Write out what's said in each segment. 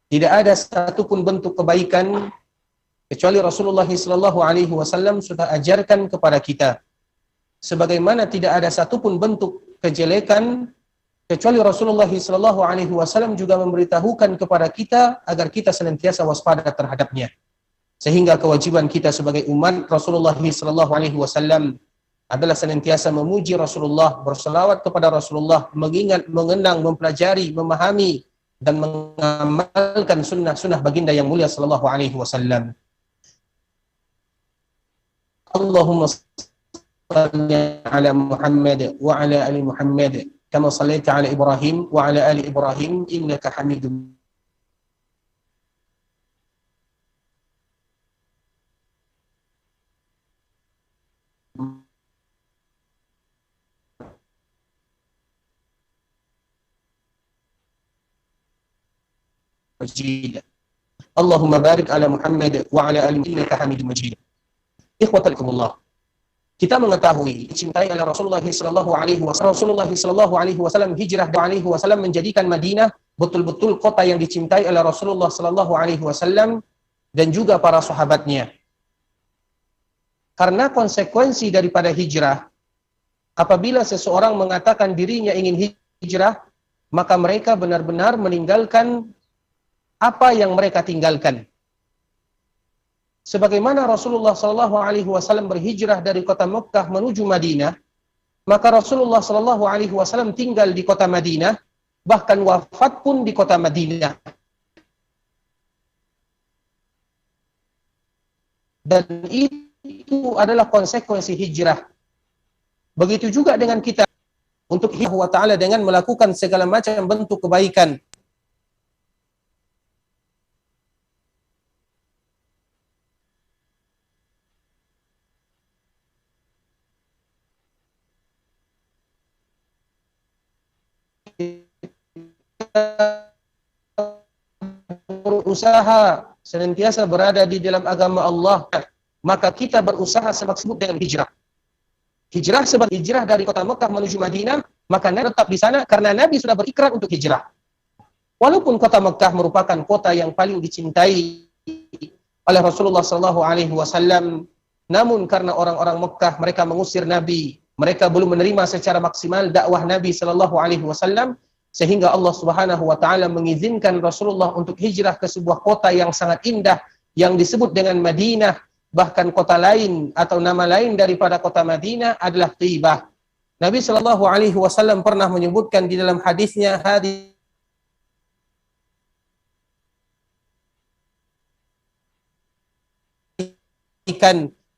Tidak ada satupun bentuk kebaikan kecuali Rasulullah SAW sudah ajarkan kepada kita. Sebagaimana tidak ada satupun bentuk kejelekan kecuali Rasulullah SAW juga memberitahukan kepada kita agar kita senantiasa waspada terhadapnya. Sehingga kewajiban kita sebagai umat Rasulullah SAW adalah senantiasa memuji Rasulullah, berselawat kepada Rasulullah, mengingat, mengenang, mempelajari, memahami dan mengamalkan sunnah-sunnah baginda yang mulia sallallahu alaihi wasallam. Allahumma salli ala Muhammad wa ala ali Muhammad kama sallaita ala Ibrahim wa ala ali Ibrahim innaka Hamidum Majid. Allahumma barik ala Muhammad wa ala ali innaka Hamidum Majid. Ikhwatullah. Kita mengetahui dicintai oleh Rasulullah sallallahu alaihi wasallam. Rasulullah sallallahu alaihi wasallam hijrah alaihi wasallam menjadikan Madinah betul-betul kota yang dicintai oleh Rasulullah sallallahu alaihi wasallam dan juga para sahabatnya. Karena konsekuensi daripada hijrah, apabila seseorang mengatakan dirinya ingin hijrah, maka mereka benar-benar meninggalkan apa yang mereka tinggalkan. Sebagaimana Rasulullah SAW berhijrah dari kota Mekah menuju Madinah, maka Rasulullah SAW tinggal di kota Madinah, bahkan wafat pun di kota Madinah. Dan itu adalah konsekuensi hijrah. Begitu juga dengan kita untuk Allah Ta'ala dengan melakukan segala macam bentuk kebaikan. Berusaha senantiasa berada di dalam agama Allah, maka kita berusaha semaksimal dengan hijrah. Hijrah sebab hijrah dari kota Mekah menuju Madinah, maka Nabi tetap di sana karena Nabi sudah berikrar untuk hijrah. Walaupun kota Mekah merupakan kota yang paling dicintai oleh Rasulullah SAW, namun karena orang-orang Mekah mereka mengusir Nabi, mereka belum menerima secara maksimal dakwah Nabi SAW, sehingga Allah Subhanahu wa taala mengizinkan Rasulullah untuk hijrah ke sebuah kota yang sangat indah yang disebut dengan Madinah. Bahkan kota lain atau nama lain daripada kota Madinah adalah Thaibah. Nabi sallallahu alaihi wasallam pernah menyebutkan di dalam hadisnya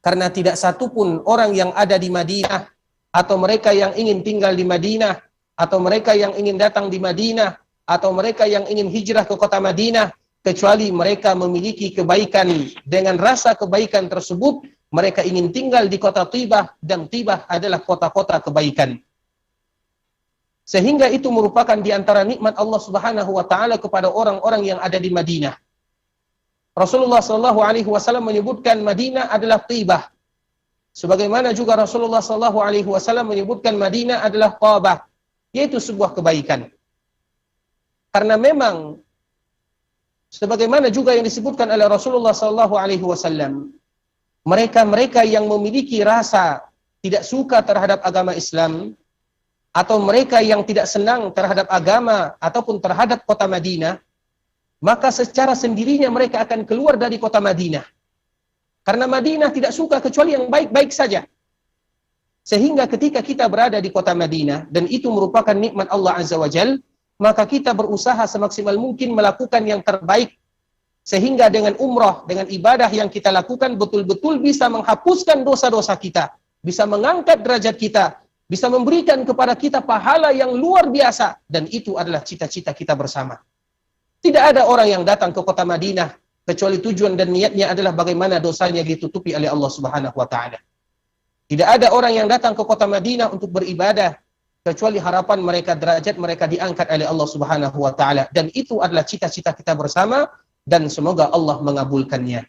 karena tidak satupun orang yang ada di Madinah atau mereka yang ingin tinggal di Madinah atau mereka yang ingin datang di Madinah, atau mereka yang ingin hijrah ke kota Madinah, kecuali mereka memiliki kebaikan. Dengan rasa kebaikan tersebut, mereka ingin tinggal di kota Thaibah, dan Thaibah adalah kota-kota kebaikan. Sehingga itu merupakan di antara nikmat Allah Subhanahu wa taala kepada orang-orang yang ada di Madinah. Rasulullah sallallahu alaihi wasallam menyebutkan Madinah adalah Thaibah. Sebagaimana juga Rasulullah sallallahu alaihi wasallam menyebutkan Madinah adalah Qabah, yaitu sebuah kebaikan. Karena memang sebagaimana juga yang disebutkan oleh Rasulullah SAW, mereka-mereka yang memiliki rasa tidak suka terhadap agama Islam, atau mereka yang tidak senang terhadap agama ataupun terhadap kota Madinah, maka secara sendirinya mereka akan keluar dari kota Madinah. Karena Madinah tidak suka kecuali yang baik-baik saja. Sehingga ketika kita berada di kota Madinah, dan itu merupakan nikmat Allah Azza wa Jal, maka kita berusaha semaksimal mungkin melakukan yang terbaik. Sehingga dengan umrah, dengan ibadah yang kita lakukan, betul-betul bisa menghapuskan dosa-dosa kita, bisa mengangkat derajat kita, bisa memberikan kepada kita pahala yang luar biasa. Dan itu adalah cita-cita kita bersama. Tidak ada orang yang datang ke kota Madinah, kecuali tujuan dan niatnya adalah bagaimana dosanya ditutupi oleh Allah Subhanahu wa Ta'ala. Tidak ada orang yang datang ke kota Madinah untuk beribadah, kecuali harapan mereka, derajat mereka diangkat oleh Allah Subhanahu wa Ta'ala. Dan itu adalah cita-cita kita bersama, dan semoga Allah mengabulkannya.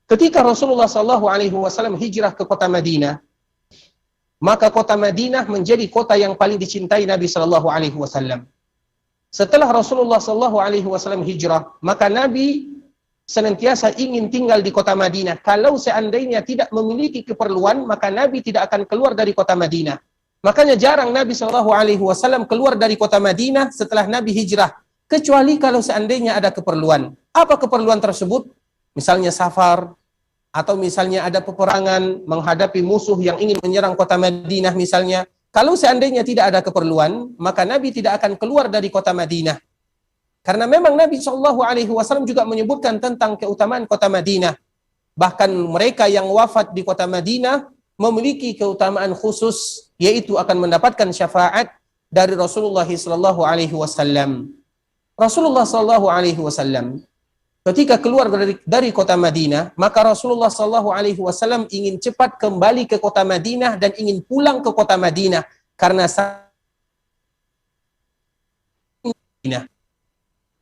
Ketika Rasulullah SAW hijrah ke kota Madinah, maka kota Madinah menjadi kota yang paling dicintai Nabi SAW. Setelah Rasulullah SAW hijrah, maka Nabi senantiasa ingin tinggal di kota Madinah. Kalau seandainya tidak memiliki keperluan, maka Nabi tidak akan keluar dari kota Madinah. Makanya jarang Nabi SAW keluar dari kota Madinah setelah Nabi hijrah, kecuali kalau seandainya ada keperluan. Apa keperluan tersebut? Misalnya safar, atau misalnya ada peperangan menghadapi musuh yang ingin menyerang kota Madinah misalnya. Kalau seandainya tidak ada keperluan, maka Nabi tidak akan keluar dari kota Madinah. Karena memang Nabi SAW juga menyebutkan tentang keutamaan kota Madinah. Bahkan mereka yang wafat di kota Madinah memiliki keutamaan khusus, yaitu akan mendapatkan syafaat dari Rasulullah SAW. Rasulullah SAW ketika keluar dari kota Madinah, maka Rasulullah SAW ingin cepat kembali ke kota Madinah dan ingin pulang ke kota Madinah karena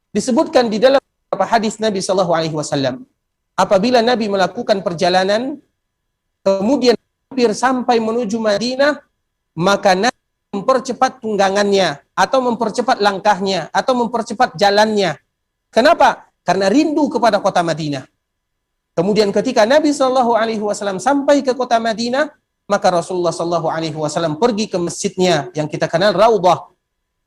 disebutkan di dalam beberapa hadis Nabi SAW, apabila Nabi melakukan perjalanan kemudian hampir sampai menuju Madinah, maka Nabi mempercepat tunggangannya atau mempercepat langkahnya atau mempercepat jalannya. Kenapa? Karena rindu kepada kota Madinah. Kemudian ketika Nabi SAW sampai ke kota Madinah, maka Rasulullah SAW pergi ke masjidnya yang kita kenal Raudhah.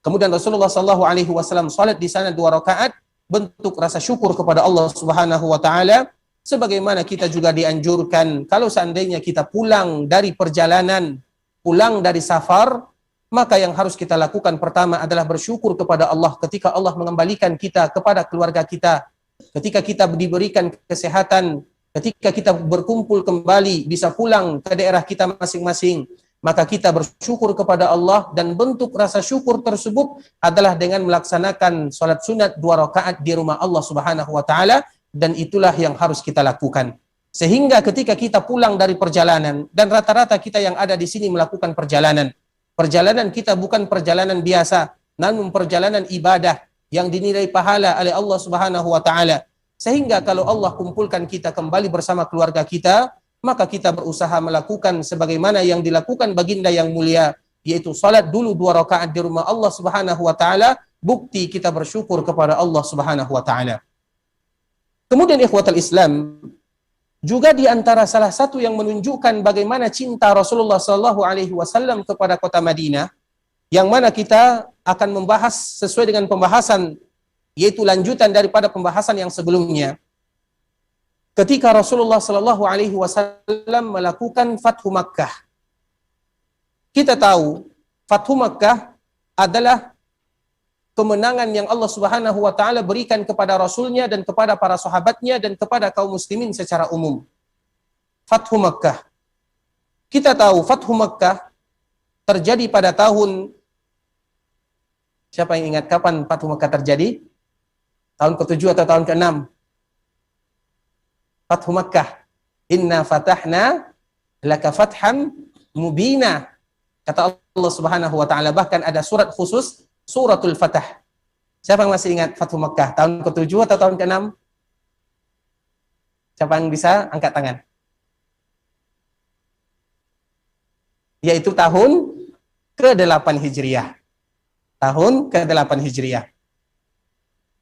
Kemudian Rasulullah SAW salat di sana 2 rakaat, bentuk rasa syukur kepada Allah Subhanahu wa taala, sebagaimana kita juga dianjurkan kalau seandainya kita pulang dari perjalanan, pulang dari safar, maka yang harus kita lakukan pertama adalah bersyukur kepada Allah ketika Allah mengembalikan kita kepada keluarga kita, ketika kita diberikan kesehatan, ketika kita berkumpul kembali, bisa pulang ke daerah kita masing-masing, maka kita bersyukur kepada Allah, dan bentuk rasa syukur tersebut adalah dengan melaksanakan salat sunat 2 rakaat di rumah Allah Subhanahu wa taala, dan itulah yang harus kita lakukan. Sehingga ketika kita pulang dari perjalanan, dan rata-rata kita yang ada di sini melakukan perjalanan kita bukan perjalanan biasa, namun perjalanan ibadah yang dinilai pahala oleh Allah Subhanahu wa taala. Sehingga kalau Allah kumpulkan kita kembali bersama keluarga kita, maka kita berusaha melakukan sebagaimana yang dilakukan baginda yang mulia, yaitu salat dulu 2 rakaat di rumah Allah Subhanahu wa taala, bukti kita bersyukur kepada Allah Subhanahu wa taala. Kemudian ikhwatal Islam, juga di antara salah satu yang menunjukkan bagaimana cinta Rasulullah SAW kepada kota Madinah, yang mana kita akan membahas sesuai dengan pembahasan, yaitu lanjutan daripada pembahasan yang sebelumnya. Ketika Rasulullah SAW melakukan Fathu Makkah, kita tahu Fathu Makkah adalah kemenangan yang Allah Subhanahu wa taala berikan kepada Rasulnya dan kepada para sahabatnya dan kepada kaum muslimin secara umum. Fathu Makkah. Kita tahu Fathu Makkah terjadi pada tahun, siapa yang ingat kapan Fathu Makkah terjadi? Tahun ke-7 atau tahun ke-6? Fathu Makkah. Inna fatahna laka fatham mubina. Kata Allah Subhanahu wa taala, bahkan ada surat khusus Suratul Fatah. Siapa yang masih ingat Fathu Makkah? Tahun ke-7 atau tahun ke-6? Siapa yang bisa angkat tangan? Yaitu tahun ke-8 Hijriah. Tahun ke-8 Hijriah.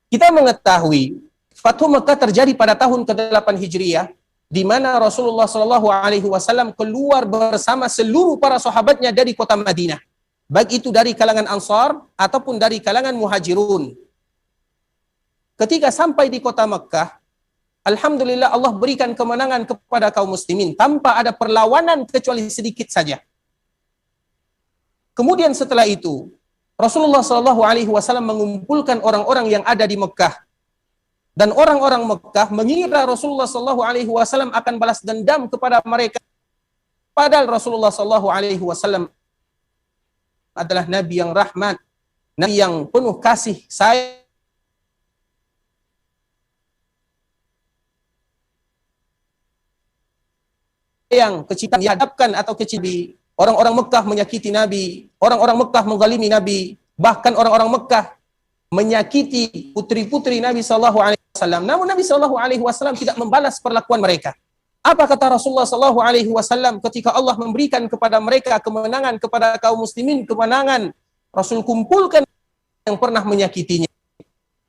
Kita mengetahui Fathu Makkah terjadi pada tahun ke-8 Hijriah, di mana Rasulullah SAW keluar bersama seluruh para sahabatnya dari kota Madinah, baik itu dari kalangan Ansar ataupun dari kalangan Muhajirun. Ketika sampai di kota Makkah, alhamdulillah Allah berikan kemenangan kepada kaum muslimin tanpa ada perlawanan kecuali sedikit saja. Kemudian setelah itu, Rasulullah SAW mengumpulkan orang-orang yang ada di Mekah, dan orang-orang Mekah mengira Rasulullah SAW akan balas dendam kepada mereka. Padahal Rasulullah SAW adalah Nabi yang rahmat, Nabi yang penuh kasih sayang. Yang kecintaan dihadapkan atau kecil, orang-orang Mekah menyakiti Nabi, orang-orang Mekah menzalimi Nabi, bahkan orang-orang Mekah menyakiti putri-putri Nabi SAW. Namun Nabi SAW tidak membalas perlakuan mereka. Apa kata Rasulullah SAW ketika Allah memberikan kepada mereka kemenangan, kepada kaum muslimin kemenangan? Rasul kumpulkan yang pernah menyakitinya.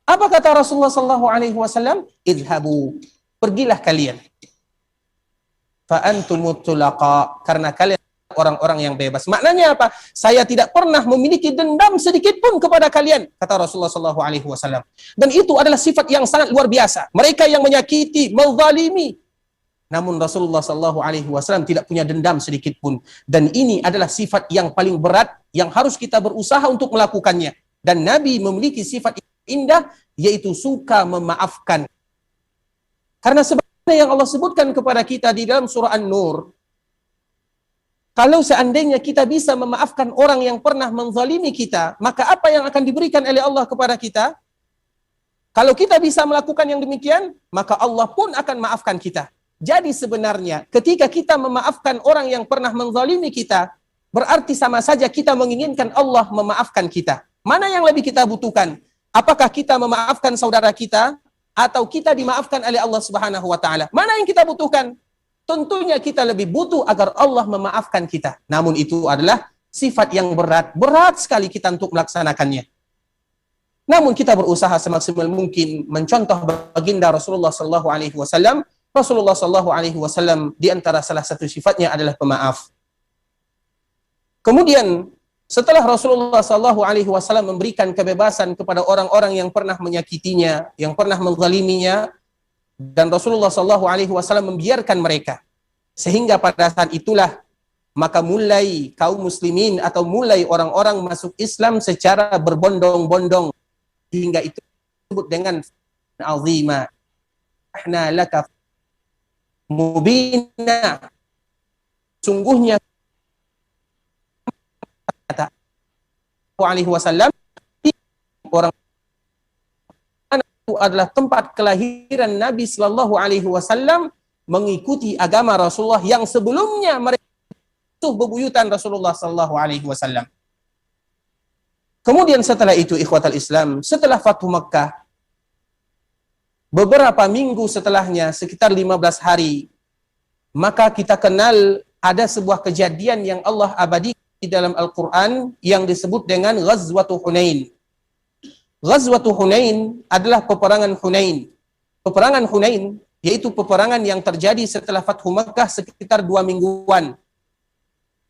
Apa kata Rasulullah sallallahu alaihi wasallam? Idhabu, pergilah kalian. Fa antumut tulaqa, karena kalian orang-orang yang bebas. Maknanya apa? Saya tidak pernah memiliki dendam sedikit pun kepada kalian, kata Rasulullah sallallahu alaihi wasallam. Dan itu adalah sifat yang sangat luar biasa. Mereka yang menyakiti, menzalimi, namun Rasulullah sallallahu alaihi wasallam tidak punya dendam sedikit pun. Dan ini adalah sifat yang paling berat yang harus kita berusaha untuk melakukannya. Dan Nabi memiliki sifat indah, yaitu suka memaafkan. Karena sebagaimana yang Allah sebutkan kepada kita di dalam surah An-Nur, kalau seandainya kita bisa memaafkan orang yang pernah menzalimi kita, maka apa yang akan diberikan oleh Allah kepada kita? Kalau kita bisa melakukan yang demikian, maka Allah pun akan maafkan kita. Jadi sebenarnya ketika kita memaafkan orang yang pernah menzalimi kita, berarti sama saja kita menginginkan Allah memaafkan kita. Mana yang lebih kita butuhkan? Apakah kita memaafkan saudara kita atau kita dimaafkan oleh Allah Subhanahu wa taala? Mana yang kita butuhkan? Tentunya kita lebih butuh agar Allah memaafkan kita. Namun itu adalah sifat yang berat sekali kita untuk melaksanakannya. Namun kita berusaha semaksimal mungkin mencontoh baginda Rasulullah sallallahu alaihi wasallam. Rasulullah sallallahu alaihi wasallam di antara salah satu sifatnya adalah pemaaf. Kemudian setelah Rasulullah sallallahu alaihi wasallam memberikan kebebasan kepada orang-orang yang pernah menyakitinya, yang pernah menzaliminya, dan Rasulullah sallallahu alaihi wasallam membiarkan mereka, sehingga pada saat itulah maka mulai kaum muslimin atau mulai orang-orang masuk Islam secara berbondong-bondong, hingga itu disebut dengan azima. Ahna laka mubina, sungguhnya alaihi wasallam orang itu adalah tempat kelahiran Nabi sallallahu alaihi wasallam, mengikuti agama Rasulullah yang sebelumnya mereka bebuyutan Rasulullah sallallahu alaihi wasallam. Kemudian setelah itu ikhwatal Islam, setelah Fathu Makkah, beberapa minggu setelahnya, sekitar 15 hari, maka kita kenal ada sebuah kejadian yang Allah abadikan di dalam Al-Quran yang disebut dengan Ghazwatu Hunain. Ghazwatu Hunain adalah peperangan Hunain. Peperangan Hunain yaitu peperangan yang terjadi setelah Fathu Makkah sekitar 2 mingguan.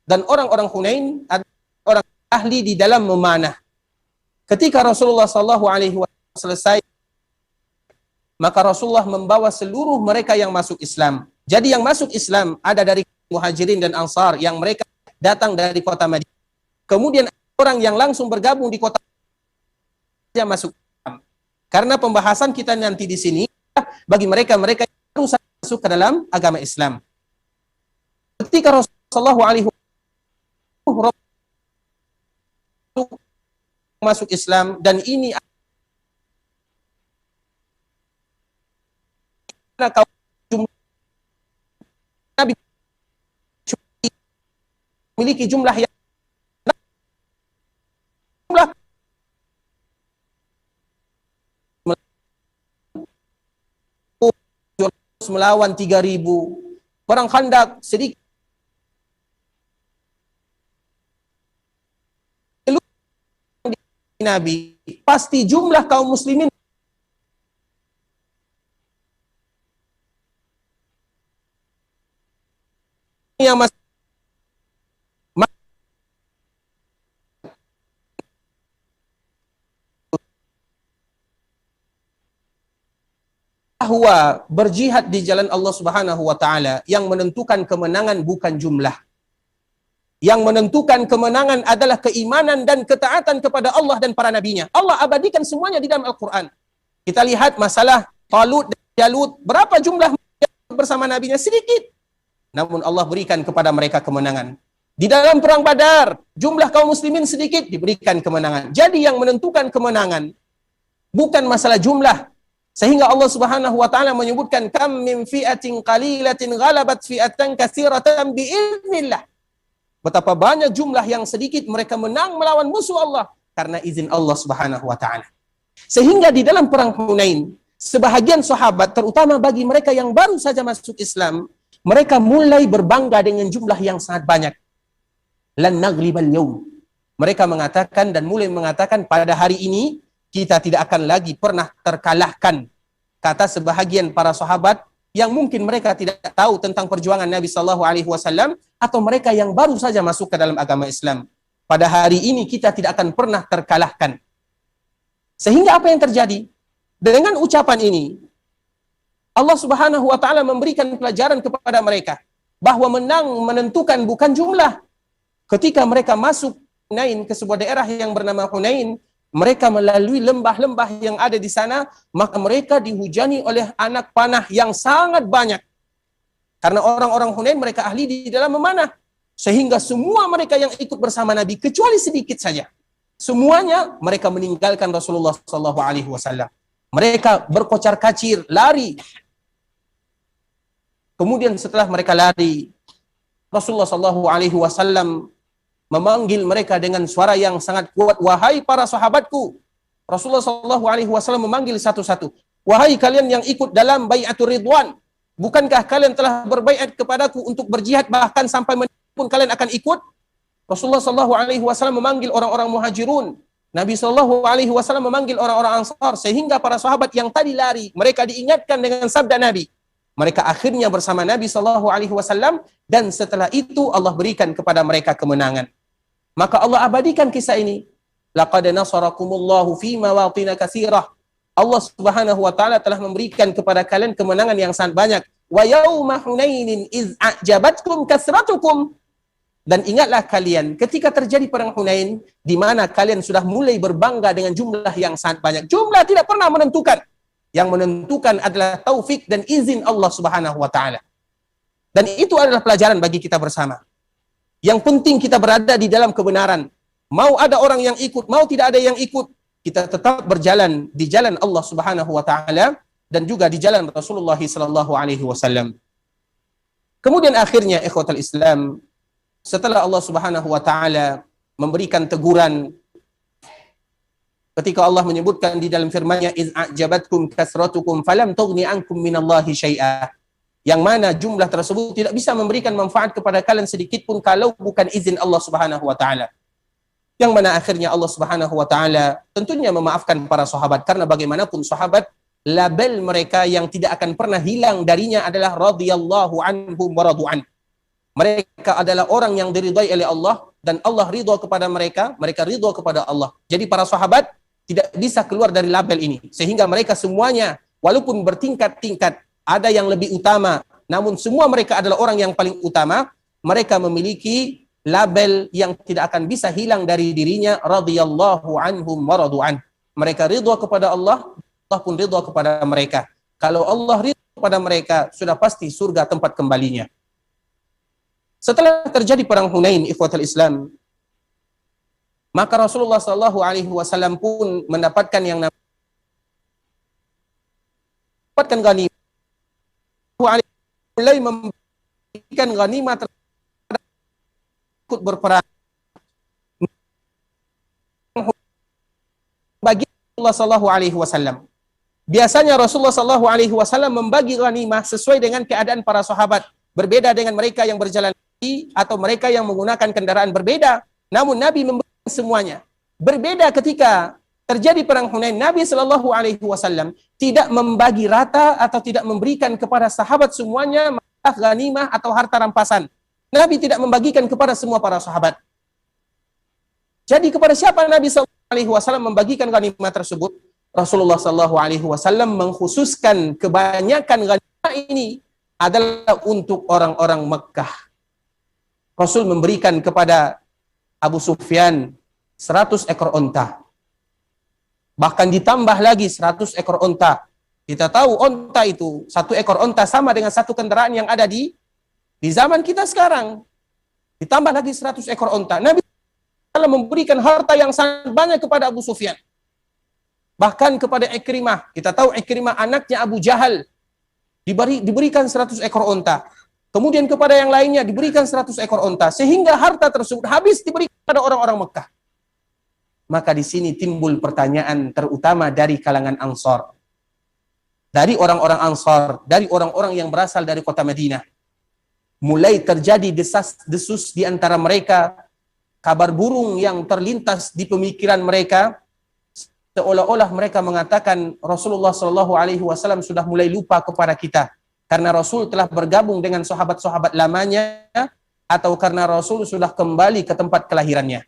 Dan orang-orang Hunain adalah orang ahli di dalam memanah. Ketika Rasulullah SAW selesai, maka Rasulullah membawa seluruh mereka yang masuk Islam. Jadi yang masuk Islam ada dari Muhajirin dan Ansar yang mereka datang dari kota Madinah. Kemudian orang yang langsung bergabung di kota Madinah masuk Islam. Karena pembahasan kita nanti di sini bagi mereka-mereka yang baru masuk ke dalam agama Islam. Ketika Rasulullah SAW masuk Islam, dan ini kaum Nabi memiliki jumlah yang melawan 3.000 perang Khandak sedikit Nabi, pasti jumlah kaum muslimin yang masih bahwa berjihad di jalan Allah Subhanahu wa taala yang menentukan kemenangan bukan jumlah. Yang menentukan kemenangan adalah keimanan dan ketaatan kepada Allah dan para nabinya. Allah abadikan semuanya di dalam Al-Quran. Kita lihat masalah Talut dan Jalut. Berapa jumlah bersama nabinya? Sedikit. Namun Allah berikan kepada mereka kemenangan. Di dalam perang Badar, jumlah kaum muslimin sedikit, diberikan kemenangan. Jadi yang menentukan kemenangan bukan masalah jumlah. Sehingga Allah Subhanahu wa taala menyebutkan kam min fi'atin qalilatin ghalabat fi'atan katsiratan bi'iznillah. Betapa banyak jumlah yang sedikit mereka menang melawan musuh Allah karena izin Allah Subhanahu wa taala. Sehingga di dalam perang Hunain, sebahagian sahabat terutama bagi mereka yang baru saja masuk Islam, mereka mulai berbangga dengan jumlah yang sangat banyak. Lan naghlibal yawm. Mereka mengatakan dan mulai mengatakan pada hari ini kita tidak akan lagi pernah terkalahkan. Kata sebahagian para sahabat yang mungkin mereka tidak tahu tentang perjuangan Nabi Shallallahu Alaihi Wasallam atau mereka yang baru saja masuk ke dalam agama Islam. Pada hari ini kita tidak akan pernah terkalahkan. Sehingga apa yang terjadi? Dengan ucapan ini, Allah Subhanahu wa taala memberikan pelajaran kepada mereka bahwa menang menentukan bukan jumlah. Ketika mereka masuk Hunain ke sebuah daerah yang bernama Hunain, mereka melalui lembah-lembah yang ada di sana, maka mereka dihujani oleh anak panah yang sangat banyak. Karena orang-orang Hunain mereka ahli di dalam memanah. Sehingga semua mereka yang ikut bersama Nabi, kecuali sedikit saja, semuanya mereka meninggalkan Rasulullah SAW. Mereka berkocar-kacir, lari. Kemudian setelah mereka lari, Rasulullah SAW memanggil mereka dengan suara yang sangat kuat, wahai para sahabatku. Rasulullah SAW memanggil satu-satu, wahai kalian yang ikut dalam bai'atul ridwan, bukankah kalian telah berbaiat kepadaku untuk berjihad bahkan sampai pun kalian akan ikut? Rasulullah SAW memanggil orang-orang muhajirun, Nabi SAW memanggil orang-orang ansar, sehingga para sahabat yang tadi lari, mereka diingatkan dengan sabda Nabi. Mereka akhirnya bersama Nabi SAW, dan setelah itu Allah berikan kepada mereka kemenangan. Maka Allah abadikan kisah ini. Laqad nasarakumullahu fi mawatin katsirah. Allah Subhanahu wa taala telah memberikan kepada kalian kemenangan yang sangat banyak. Wa yauma Hunainin iz a'jabatkum kasratukum. Dan ingatlah kalian ketika terjadi perang Hunain di mana kalian sudah mulai berbangga dengan jumlah yang sangat banyak. Jumlah tidak pernah menentukan. Yang menentukan adalah taufik dan izin Allah Subhanahu wa taala. Dan itu adalah pelajaran bagi kita bersama. Yang penting kita berada di dalam kebenaran. Mau ada orang yang ikut, mau tidak ada yang ikut, kita tetap berjalan di jalan Allah Subhanahu wa taala dan juga di jalan Rasulullah sallallahu alaihi wasallam. Kemudian akhirnya ikhwatal Islam, setelah Allah Subhanahu wa taala memberikan teguran ketika Allah menyebutkan di dalam firman-Nya iz a'jabatkum kasratukum falam tughni ankum minallahi syai'a, yang mana jumlah tersebut tidak bisa memberikan manfaat kepada kalian sedikit pun kalau bukan izin Allah Subhanahu wa taala. Yang mana akhirnya Allah Subhanahu wa taala tentunya memaafkan para sahabat, karena bagaimanapun sahabat, label mereka yang tidak akan pernah hilang darinya adalah radhiyallahu anhum wa radu'an. Mereka adalah orang yang diridhai oleh Allah dan Allah ridha kepada mereka, mereka ridha kepada Allah. Jadi para sahabat tidak bisa keluar dari label ini, sehingga mereka semuanya walaupun bertingkat-tingkat, ada yang lebih utama, namun semua mereka adalah orang yang paling utama. Mereka memiliki label yang tidak akan bisa hilang dari dirinya, radhiyallahu anhum wa radu'an. Mereka ridha kepada Allah, Allah pun ridha kepada mereka. Kalau Allah ridha kepada mereka, sudah pasti surga tempat kembalinya. Setelah terjadi perang Hunain, ikhwatul Islam, maka Rasulullah sallallahu alaihi wasallam pun mendapatkan yang namanya mendapatkan ghanimah. Mulai memberikan ghanimah ikut berperang bagi Rasulullah sallallahu alaihi wasallam. Biasanya Rasulullah sallallahu alaihi wasallam membagi ghanimah sesuai dengan keadaan para sahabat, berbeda dengan mereka yang berjalan kaki atau mereka yang menggunakan kendaraan berbeda. Namun Nabi membagi semuanya. Berbeda ketika terjadi perang Hunain, Nabi sallallahu alaihi wasallam tidak membagi rata atau tidak memberikan kepada sahabat semuanya ghanimah atau harta rampasan. Nabi tidak membagikan kepada semua para sahabat. Jadi kepada siapa Nabi sallallahu alaihi wasallam membagikan ghanimah tersebut? Rasulullah sallallahu alaihi wasallam mengkhususkan kebanyakan ghanimah ini adalah untuk orang-orang Mekkah. Rasul memberikan kepada Abu Sufyan 100 ekor onta. Bahkan ditambah lagi 100 ekor onta. Kita tahu onta itu, 1 ekor onta sama dengan 1 kendaraan yang ada di zaman kita sekarang. Ditambah lagi 100 ekor onta. Nabi memberikan harta yang sangat banyak kepada Abu Sufyan. Bahkan kepada Ikrimah. Kita tahu Ikrimah anaknya Abu Jahal. Diberikan 100 ekor onta. Kemudian kepada yang lainnya diberikan 100 ekor onta. Sehingga harta tersebut habis diberikan kepada orang-orang Mekah. Maka di sini timbul pertanyaan terutama dari kalangan Ansar. Dari orang-orang Ansar, dari orang-orang yang berasal dari kota Madinah. Mulai terjadi desas-desus di antara mereka kabar burung yang terlintas di pemikiran mereka, seolah-olah mereka mengatakan Rasulullah Shallallahu Alaihi Wasallam sudah mulai lupa kepada kita karena Rasul telah bergabung dengan sahabat-sahabat lamanya, atau karena Rasul sudah kembali ke tempat kelahirannya.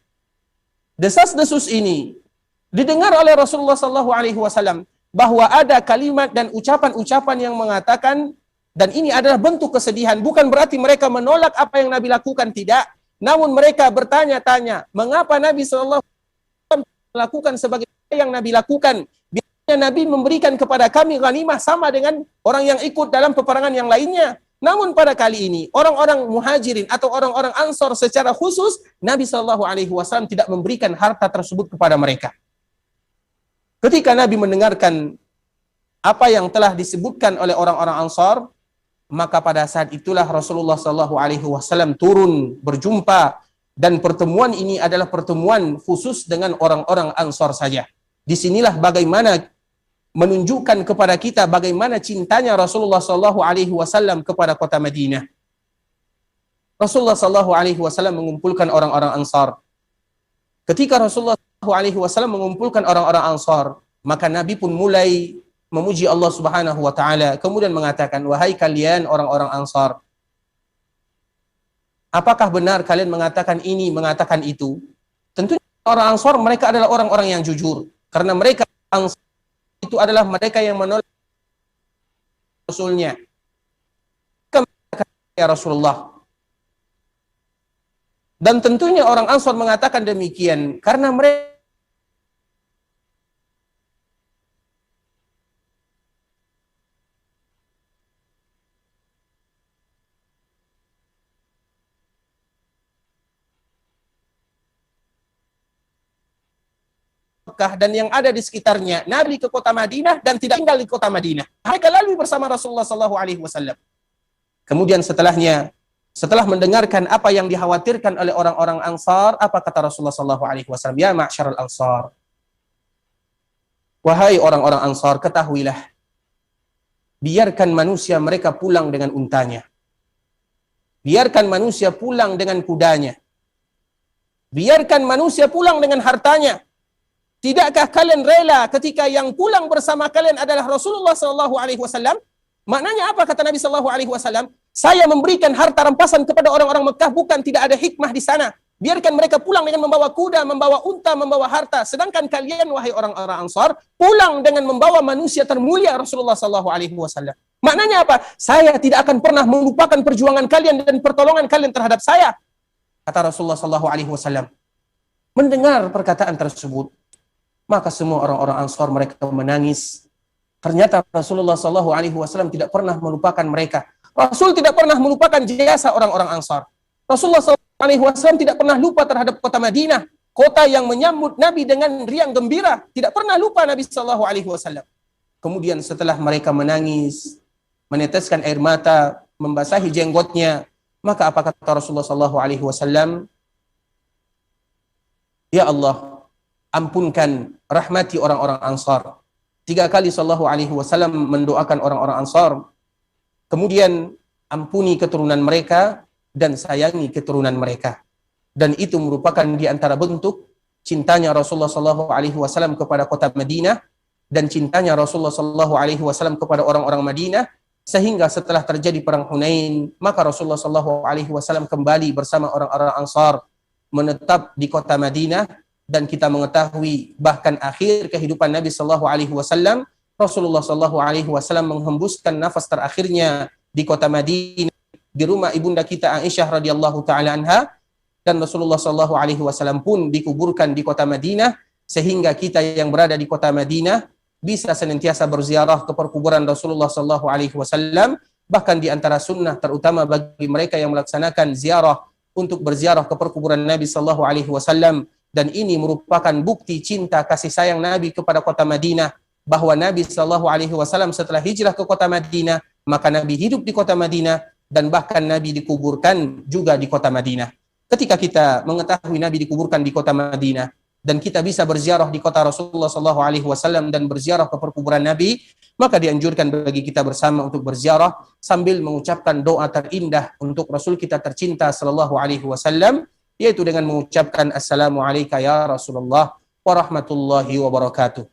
Desas-desus ini didengar oleh Rasulullah Shallallahu Alaihi Wasallam bahwa ada kalimat dan ucapan-ucapan yang mengatakan, dan ini adalah bentuk kesedihan. Bukan berarti mereka menolak apa yang Nabi lakukan, tidak. Namun mereka bertanya-tanya, mengapa Nabi Shallallahu Alaihi Wasallam melakukan sebagai yang Nabi lakukan? Biasanya Nabi memberikan kepada kami ghanimah sama dengan orang yang ikut dalam peperangan yang lainnya. Namun pada kali ini, orang-orang muhajirin atau orang-orang ansor secara khusus, Nabi Shallallahu Alaihi Wasallam tidak memberikan harta tersebut kepada mereka. Ketika Nabi mendengarkan apa yang telah disebutkan oleh orang-orang Ansar, maka pada saat itulah Rasulullah Shallallahu Alaihi Wasallam turun berjumpa, dan pertemuan ini adalah pertemuan khusus dengan orang-orang Ansar saja. Disinilah bagaimana menunjukkan kepada kita bagaimana cintanya Rasulullah Shallallahu Alaihi Wasallam kepada kota Madinah. Rasulullah Shallallahu Alaihi Wasallam mengumpulkan orang-orang Ansar. Ketika Rasulullah Shallallahu Alaihi Wasallam mengumpulkan orang-orang Ansar, maka Nabi pun mulai memuji Allah Subhanahu wa taala, kemudian mengatakan, wahai kalian orang-orang Ansar, apakah benar kalian mengatakan ini, mengatakan itu? Tentunya orang Ansar mereka adalah orang-orang yang jujur, karena mereka Ansar itu adalah mereka yang menolak Rasulnya. Ya Rasulullah. Dan tentunya orang Ansar mengatakan demikian karena mereka dan yang ada di sekitarnya. Nabi ke kota Madinah dan tidak tinggal di kota Madinah. Mereka lalui bersama Rasulullah SAW. Kemudian setelah mendengarkan apa yang dikhawatirkan oleh orang-orang Ansar, apa kata Rasulullah SAW? Ya ma'syarul Ansar, wahai orang-orang Ansar, ketahuilah, biarkan manusia mereka pulang dengan untanya. Biarkan manusia pulang dengan kudanya. Biarkan manusia pulang dengan hartanya. Tidakkah kalian rela ketika yang pulang bersama kalian adalah Rasulullah SAW? Maknanya apa kata Nabi SAW? Saya memberikan harta rampasan kepada orang-orang Mekah, bukan tidak ada hikmah di sana. Biarkan mereka pulang dengan membawa kuda, membawa unta, membawa harta. Sedangkan kalian, wahai orang-orang Ansar, pulang dengan membawa manusia termulia Rasulullah SAW. Maknanya apa? Saya tidak akan pernah melupakan perjuangan kalian dan pertolongan kalian terhadap saya. Kata Rasulullah SAW. Mendengar perkataan tersebut, maka semua orang-orang Ansar mereka menangis. Ternyata Rasulullah SAW tidak pernah melupakan mereka. Rasul tidak pernah melupakan jasa orang-orang Ansar. Rasulullah SAW tidak pernah lupa terhadap kota Madinah, kota yang menyambut Nabi dengan riang gembira. Tidak pernah lupa Nabi SAW. Kemudian setelah mereka menangis, meneteskan air mata, membasahi jenggotnya, maka apa kata Rasulullah SAW? Ya Allah, ampunkan, rahmati orang-orang Ansar. 3 kali sallallahu alaihi wasallam mendoakan orang-orang Ansar. Kemudian ampuni keturunan mereka dan sayangi keturunan mereka. Dan itu merupakan di antara bentuk cintanya Rasulullah sallallahu alaihi wasallam kepada kota Madinah dan cintanya Rasulullah sallallahu alaihi wasallam kepada orang-orang Madinah, sehingga setelah terjadi perang Hunain, maka Rasulullah sallallahu alaihi wasallam kembali bersama orang-orang Ansar menetap di kota Madinah. Dan kita mengetahui bahkan akhir kehidupan Nabi Sallallahu Alaihi Wasallam, Rasulullah Sallallahu Alaihi Wasallam menghembuskan nafas terakhirnya di kota Madinah, di rumah ibunda kita Aisyah radhiyallahu taala anha, dan Rasulullah Sallallahu Alaihi Wasallam pun dikuburkan di kota Madinah, sehingga kita yang berada di kota Madinah bisa senantiasa berziarah ke perkuburan Rasulullah Sallallahu Alaihi Wasallam. Bahkan di antara sunnah terutama bagi mereka yang melaksanakan ziarah untuk berziarah ke perkuburan Nabi Sallallahu Alaihi Wasallam. Dan ini merupakan bukti cinta kasih sayang Nabi kepada kota Madinah, bahwa Nabi Shallallahu Alaihi Wasallam setelah hijrah ke kota Madinah, maka Nabi hidup di kota Madinah dan bahkan Nabi dikuburkan juga di kota Madinah. Ketika kita mengetahui Nabi dikuburkan di kota Madinah dan kita bisa berziarah di kota Rasulullah Shallallahu Alaihi Wasallam dan berziarah ke perkuburan Nabi, maka dianjurkan bagi kita bersama untuk berziarah sambil mengucapkan doa terindah untuk Rasul kita tercinta Shallallahu Alaihi Wasallam. yaitu dengan mengucapkan assalamu alayka ya Rasulullah wa rahmatullahi wa barakatuh.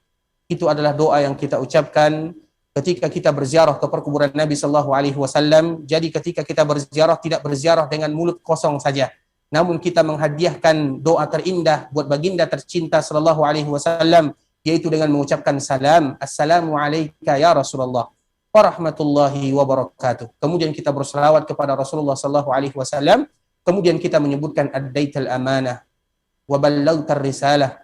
Itu adalah doa yang kita ucapkan ketika kita berziarah ke perkuburan Nabi sallallahu alaihi wasallam. Jadi ketika kita berziarah, tidak berziarah dengan mulut kosong saja, namun kita menghadiahkan doa terindah buat baginda tercinta sallallahu alaihi wasallam, yaitu dengan mengucapkan salam, assalamu alayka ya Rasulullah wa rahmatullahi wa barakatuh. Kemudian kita berselawat kepada Rasulullah sallallahu alaihi wasallam. Kemudian kita menyebutkan addaital amanah wa ballaghtar risalah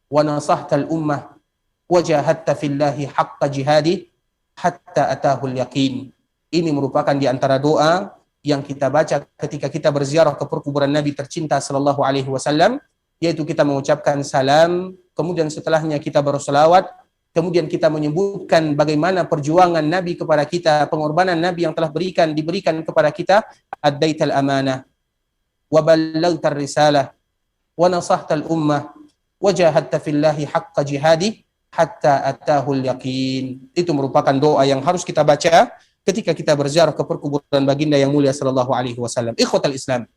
wa nasahtal ummah wa jahadta fillahi haqqa jihadi hatta atahul yaqin. Ini merupakan di antara doa yang kita baca ketika kita berziarah ke perkuburan Nabi tercinta sallallahu alaihi wasallam, yaitu kita mengucapkan salam, kemudian setelahnya kita berselawat, kemudian kita menyebutkan bagaimana perjuangan Nabi kepada kita, pengorbanan Nabi yang telah diberikan kepada kita, addaital amanah wa ballaghtar risalah wa nasahtal ummah wa jahadta fillahi haqqa jihadi hatta atahul yaqin. Itu merupakan doa yang harus kita baca ketika kita berziarah ke perkuburan baginda yang mulia sallallahu alaihi wasallam. Ikhwatal Islam.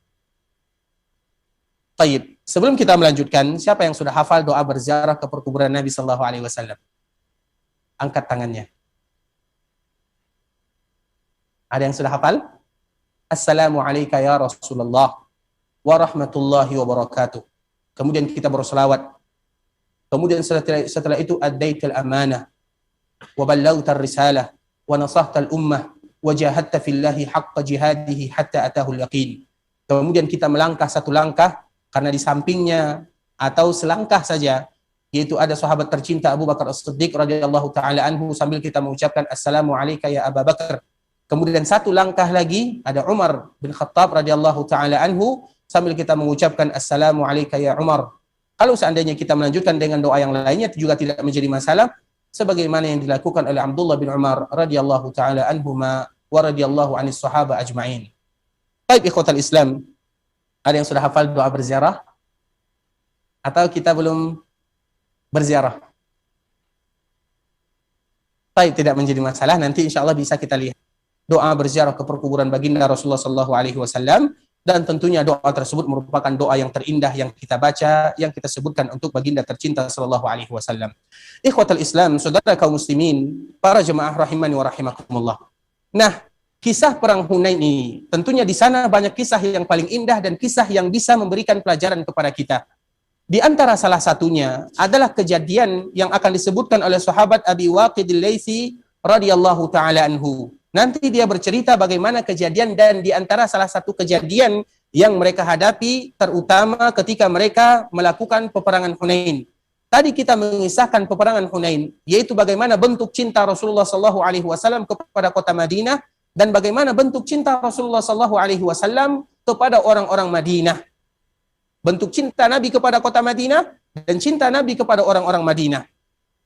Baik, sebelum kita melanjutkan, siapa yang sudah hafal doa berziarah ke perkuburan Nabi sallallahu alaihi wasallam? Angkat tangannya. Ada yang sudah hafal? Assalamu alayka ya Rasulullah wa rahmatullahi wa barakatuh. Kemudian kita berselawat. Kemudian setelah itu addaital amanah wa ballaghtar risalah wa nasahtal ummah wa jahadta fillahi haqqa jihadihi hatta atahul yaqin. Kemudian kita melangkah satu langkah karena di sampingnya atau selangkah saja yaitu ada sahabat tercinta Abu Bakar As-Siddiq radhiyallahu taala anhu, sambil kita mengucapkan assalamu alayka ya Abu Bakar. Kemudian satu langkah lagi ada Umar bin Khattab radhiyallahu taala anhu, sambil kita mengucapkan assalamu alayka ya Umar. Kalau seandainya kita melanjutkan dengan doa yang lainnya juga tidak menjadi masalah, sebagaimana yang dilakukan oleh Abdullah bin Umar radhiyallahu taala anhuma wa radhiyallahu anis sahabah ajma'in. Baik ikhwatal Islam, ada yang sudah hafal doa berziarah? Atau kita belum berziarah? Baik, tidak menjadi masalah, nanti insyaallah bisa kita lihat doa berziarah ke perkuburan baginda Rasulullah sallallahu alaihi wasallam. Dan tentunya doa tersebut merupakan doa yang terindah yang kita baca, yang kita sebutkan untuk baginda tercinta sallallahu alaihi wasallam. Ikhwatal Islam, saudara kaum muslimin, para jemaah rahimani wa rahimakumullah. Nah, kisah perang Hunain ini, tentunya di sana banyak kisah yang paling indah dan kisah yang bisa memberikan pelajaran kepada kita. Di antara salah satunya adalah kejadian yang akan disebutkan oleh sahabat Abi Waqid al-Laitsi radhiyallahu taala anhu. Nanti dia bercerita bagaimana kejadian, dan di antara salah satu kejadian yang mereka hadapi terutama ketika mereka melakukan peperangan Hunain. Tadi kita mengisahkan peperangan Hunain, yaitu bagaimana bentuk cinta Rasulullah sallallahu alaihi wasallam kepada kota Madinah dan bagaimana bentuk cinta Rasulullah sallallahu alaihi wasallam kepada orang-orang Madinah. Bentuk cinta Nabi kepada kota Madinah dan cinta Nabi kepada orang-orang Madinah.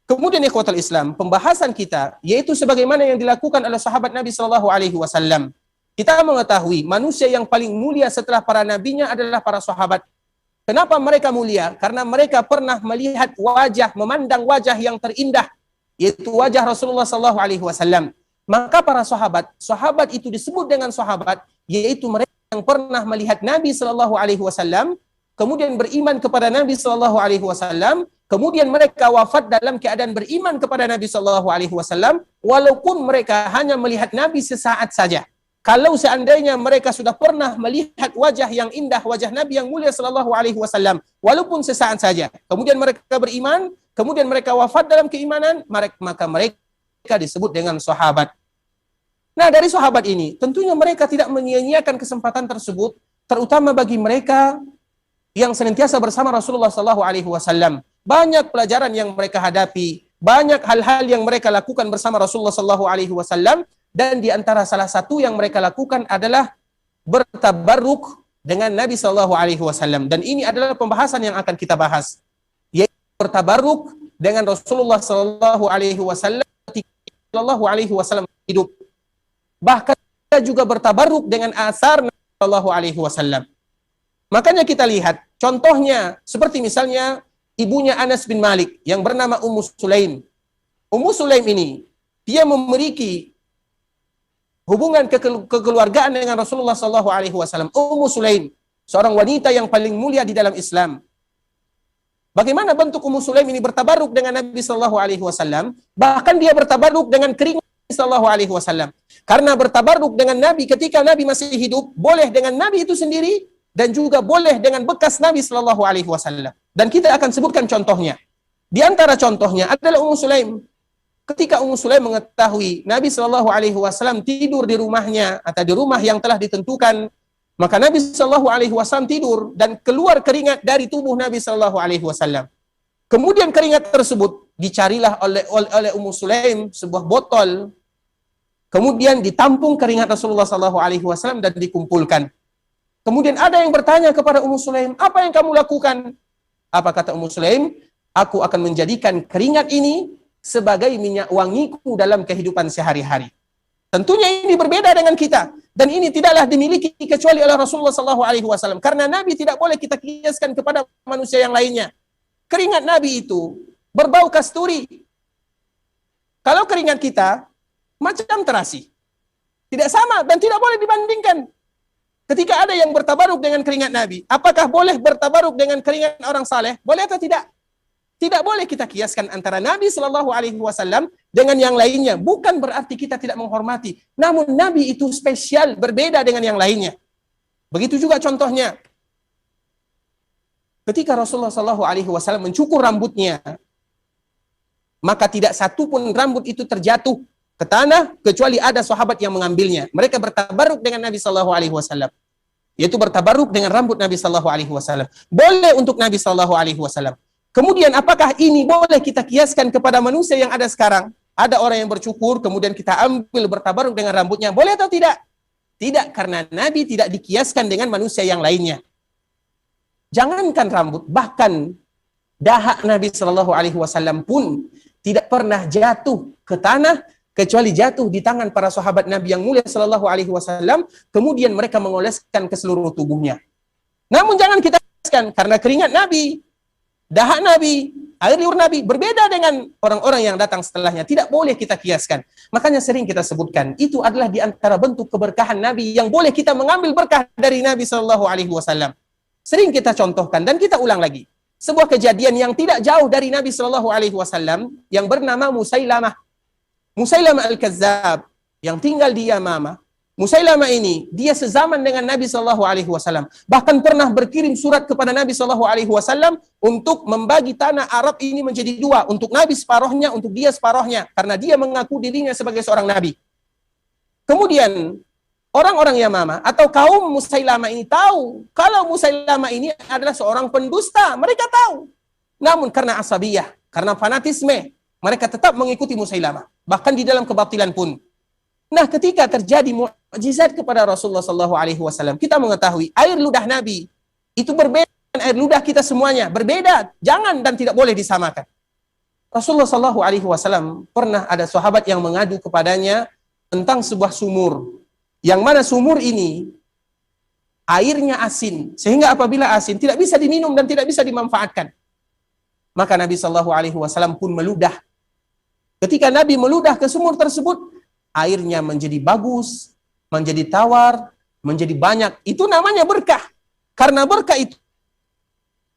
Kemudian ikhwatul Islam, pembahasan kita yaitu sebagaimana yang dilakukan oleh sahabat Nabi sallallahu alaihi wasallam. Kita mengetahui manusia yang paling mulia setelah para nabinya adalah para sahabat. Kenapa mereka mulia? Karena mereka pernah melihat wajah, memandang wajah yang terindah, yaitu wajah Rasulullah sallallahu alaihi wasallam. Maka para sahabat itu disebut dengan sahabat, yaitu mereka yang pernah melihat Nabi sallallahu alaihi wasallam, kemudian beriman kepada Nabi sallallahu alaihi wasallam. Kemudian mereka wafat dalam keadaan beriman kepada Nabi sallallahu alaihi wasallam, walaupun mereka hanya melihat Nabi sesaat saja. Kalau seandainya mereka sudah pernah melihat wajah yang indah, wajah Nabi yang mulia sallallahu alaihi wasallam, walaupun sesaat saja, kemudian mereka beriman, kemudian mereka wafat dalam keimanan, maka mereka disebut dengan sahabat. Nah, dari sahabat ini, tentunya mereka tidak menyia-nyiakan kesempatan tersebut, terutama bagi mereka yang senantiasa bersama Rasulullah sallallahu alaihi wasallam. Banyak pelajaran yang mereka hadapi, banyak hal-hal yang mereka lakukan bersama Rasulullah sallallahu alaihi wasallam, dan di antara salah satu yang mereka lakukan adalah bertabarruk dengan Nabi sallallahu alaihi wasallam. Dan ini adalah pembahasan yang akan kita bahas, yaitu bertabarruk dengan Rasulullah sallallahu alaihi wasallam ketika sallallahu alaihi wasallam hidup. Bahkan kita juga bertabarruk dengan asar Nabi sallallahu alaihi wasallam. Makanya kita lihat contohnya seperti misalnya ibunya Anas bin Malik yang bernama Ummu Sulaim. Ummu Sulaim ini dia memiliki hubungan kekeluargaan dengan Rasulullah sallallahu alaihi wasallam. Ummu Sulaim seorang wanita yang paling mulia di dalam Islam. Bagaimana bentuk Ummu Sulaim ini bertabaruk dengan Nabi sallallahu alaihi wasallam? Bahkan dia bertabaruk dengan keringat Nabi sallallahu alaihi wasallam. Karena bertabaruk dengan Nabi ketika Nabi masih hidup, boleh dengan Nabi itu sendiri dan juga boleh dengan bekas Nabi sallallahu alaihi wasallam. Dan kita akan sebutkan contohnya. Di antara contohnya adalah Ummu Sulaim. Ketika Ummu Sulaim mengetahui Nabi sallallahu alaihi wasallam tidur di rumahnya atau di rumah yang telah ditentukan, maka Nabi sallallahu alaihi wasallam tidur dan keluar keringat dari tubuh Nabi sallallahu alaihi wasallam. Kemudian keringat tersebut dicarilah oleh Ummu Sulaim sebuah botol. Kemudian ditampung keringat Rasulullah sallallahu alaihi wasallam dan dikumpulkan. Kemudian ada yang bertanya kepada Ummu Sulaim, "Apa yang kamu lakukan?" Apa kata Ummu Sulaim? "Aku akan menjadikan keringat ini sebagai minyak wangiku dalam kehidupan sehari-hari." Tentunya ini berbeda dengan kita. Dan ini tidaklah dimiliki kecuali oleh Rasulullah SAW. Karena Nabi tidak boleh kita kiaskan kepada manusia yang lainnya. Keringat Nabi itu berbau kasturi. Kalau keringat kita, macam terasi. Tidak sama dan tidak boleh dibandingkan. Ketika ada yang bertabaruk dengan keringat Nabi, apakah boleh bertabaruk dengan keringat orang saleh? Boleh atau tidak? Tidak boleh kita kiaskan antara Nabi Shallallahu Alaihi Wasallam dengan yang lainnya. Bukan berarti kita tidak menghormati. Namun Nabi itu spesial, berbeda dengan yang lainnya. Begitu juga contohnya. Ketika Rasulullah Shallallahu Alaihi Wasallam mencukur rambutnya, maka tidak satu pun rambut itu terjatuh ke tanah kecuali ada sahabat yang mengambilnya. Mereka bertabaruk dengan Nabi Shallallahu Alaihi Wasallam. Yaitu bertabaruk dengan rambut Nabi Shallallahu Alaihi Wasallam. Boleh untuk Nabi Shallallahu Alaihi Wasallam. Kemudian apakah ini boleh kita kiaskan kepada manusia yang ada sekarang? Ada orang yang bercukur, kemudian kita ambil bertabaruk dengan rambutnya. Boleh atau tidak? Tidak, karena Nabi tidak dikiaskan dengan manusia yang lainnya. Jangankan rambut, bahkan dahak Nabi Shallallahu Alaihi Wasallam pun tidak pernah jatuh ke tanah, kecuali jatuh di tangan para sahabat Nabi yang mulia Shallallahu Alaihi Wasallam, kemudian mereka mengoleskan ke seluruh tubuhnya. Namun jangan kita kiaskan, karena keringat Nabi, dahak Nabi, air liur Nabi berbeda dengan orang-orang yang datang setelahnya. Tidak boleh kita kiaskan. Makanya sering kita sebutkan, itu adalah di antara bentuk keberkahan Nabi yang boleh kita mengambil berkah dari Nabi Shallallahu Alaihi Wasallam. Sering kita contohkan dan kita ulang lagi. Sebuah kejadian yang tidak jauh dari Nabi Shallallahu Alaihi Wasallam yang bernama Musailamah. Musailamah Al-Kazzab yang tinggal di Yamamah. Musailamah ini, dia sezaman dengan Nabi Shallallahu Alaihi Wasallam. Bahkan pernah berkirim surat kepada Nabi Shallallahu Alaihi Wasallam untuk membagi tanah Arab ini menjadi dua. Untuk Nabi separohnya, untuk dia separohnya. Karena dia mengaku dirinya sebagai seorang Nabi. Kemudian, orang-orang Yamamah atau kaum Musailamah ini tahu kalau Musailamah ini adalah seorang pendusta. Mereka tahu. Namun karena asabiyah, karena fanatisme, mereka tetap mengikuti Musailamah. Bahkan di dalam kebatilan pun. Nah, ketika terjadi mukjizat kepada Rasulullah SAW, kita mengetahui air ludah Nabi itu berbeda dengan air ludah kita semuanya. Berbeda, jangan dan tidak boleh disamakan. Rasulullah SAW pernah ada sahabat yang mengadu kepadanya tentang sebuah sumur. Yang mana sumur ini airnya asin. Sehingga apabila asin tidak bisa diminum dan tidak bisa dimanfaatkan. Maka Nabi SAW pun meludah. Ketika Nabi meludah ke sumur tersebut, airnya menjadi bagus, menjadi tawar, menjadi banyak. Itu namanya berkah. Karena berkah itu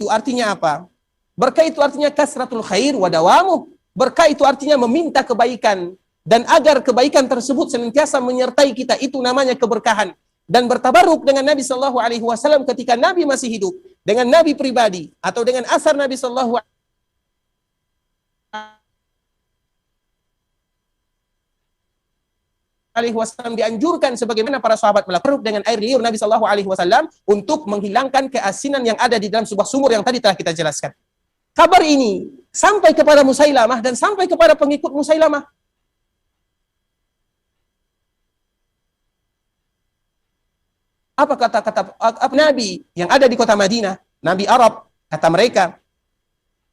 artinya apa? Berkah itu artinya kasratul khair wa dawamuh. Berkah itu artinya meminta kebaikan. Dan agar kebaikan tersebut senantiasa menyertai kita, itu namanya keberkahan. Dan bertabaruk dengan Nabi SAW ketika Nabi masih hidup. Dengan Nabi pribadi. Atau dengan asar Nabi SAW Alaihi Wasallam dianjurkan sebagaimana para sahabat melakukan dengan air liur Nabi Shallallahu Alaihi Wasallam untuk menghilangkan keasinan yang ada di dalam sebuah sumur yang tadi telah kita jelaskan. Kabar ini sampai kepada Musailamah dan sampai kepada pengikut Musailamah. Apa kata-kata Nabi yang ada di kota Madinah? Nabi Arab, kata mereka,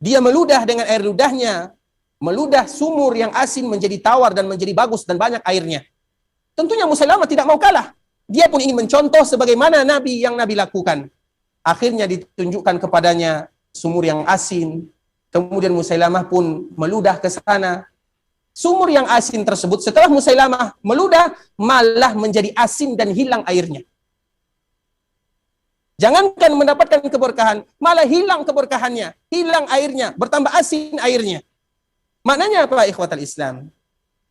dia meludah dengan air ludahnya, meludah sumur yang asin menjadi tawar dan menjadi bagus dan banyak airnya. Tentunya Musailamah tidak mau kalah. Dia pun ingin mencontoh sebagaimana Nabi yang Nabi lakukan. Akhirnya ditunjukkan kepadanya sumur yang asin. Kemudian Musailamah pun meludah ke sana. Sumur yang asin tersebut setelah Musailamah meludah malah menjadi asin dan hilang airnya. Jangankan mendapatkan keberkahan, malah hilang keberkahannya, hilang airnya, bertambah asin airnya. Maknanya apa, ikhwatal Islam?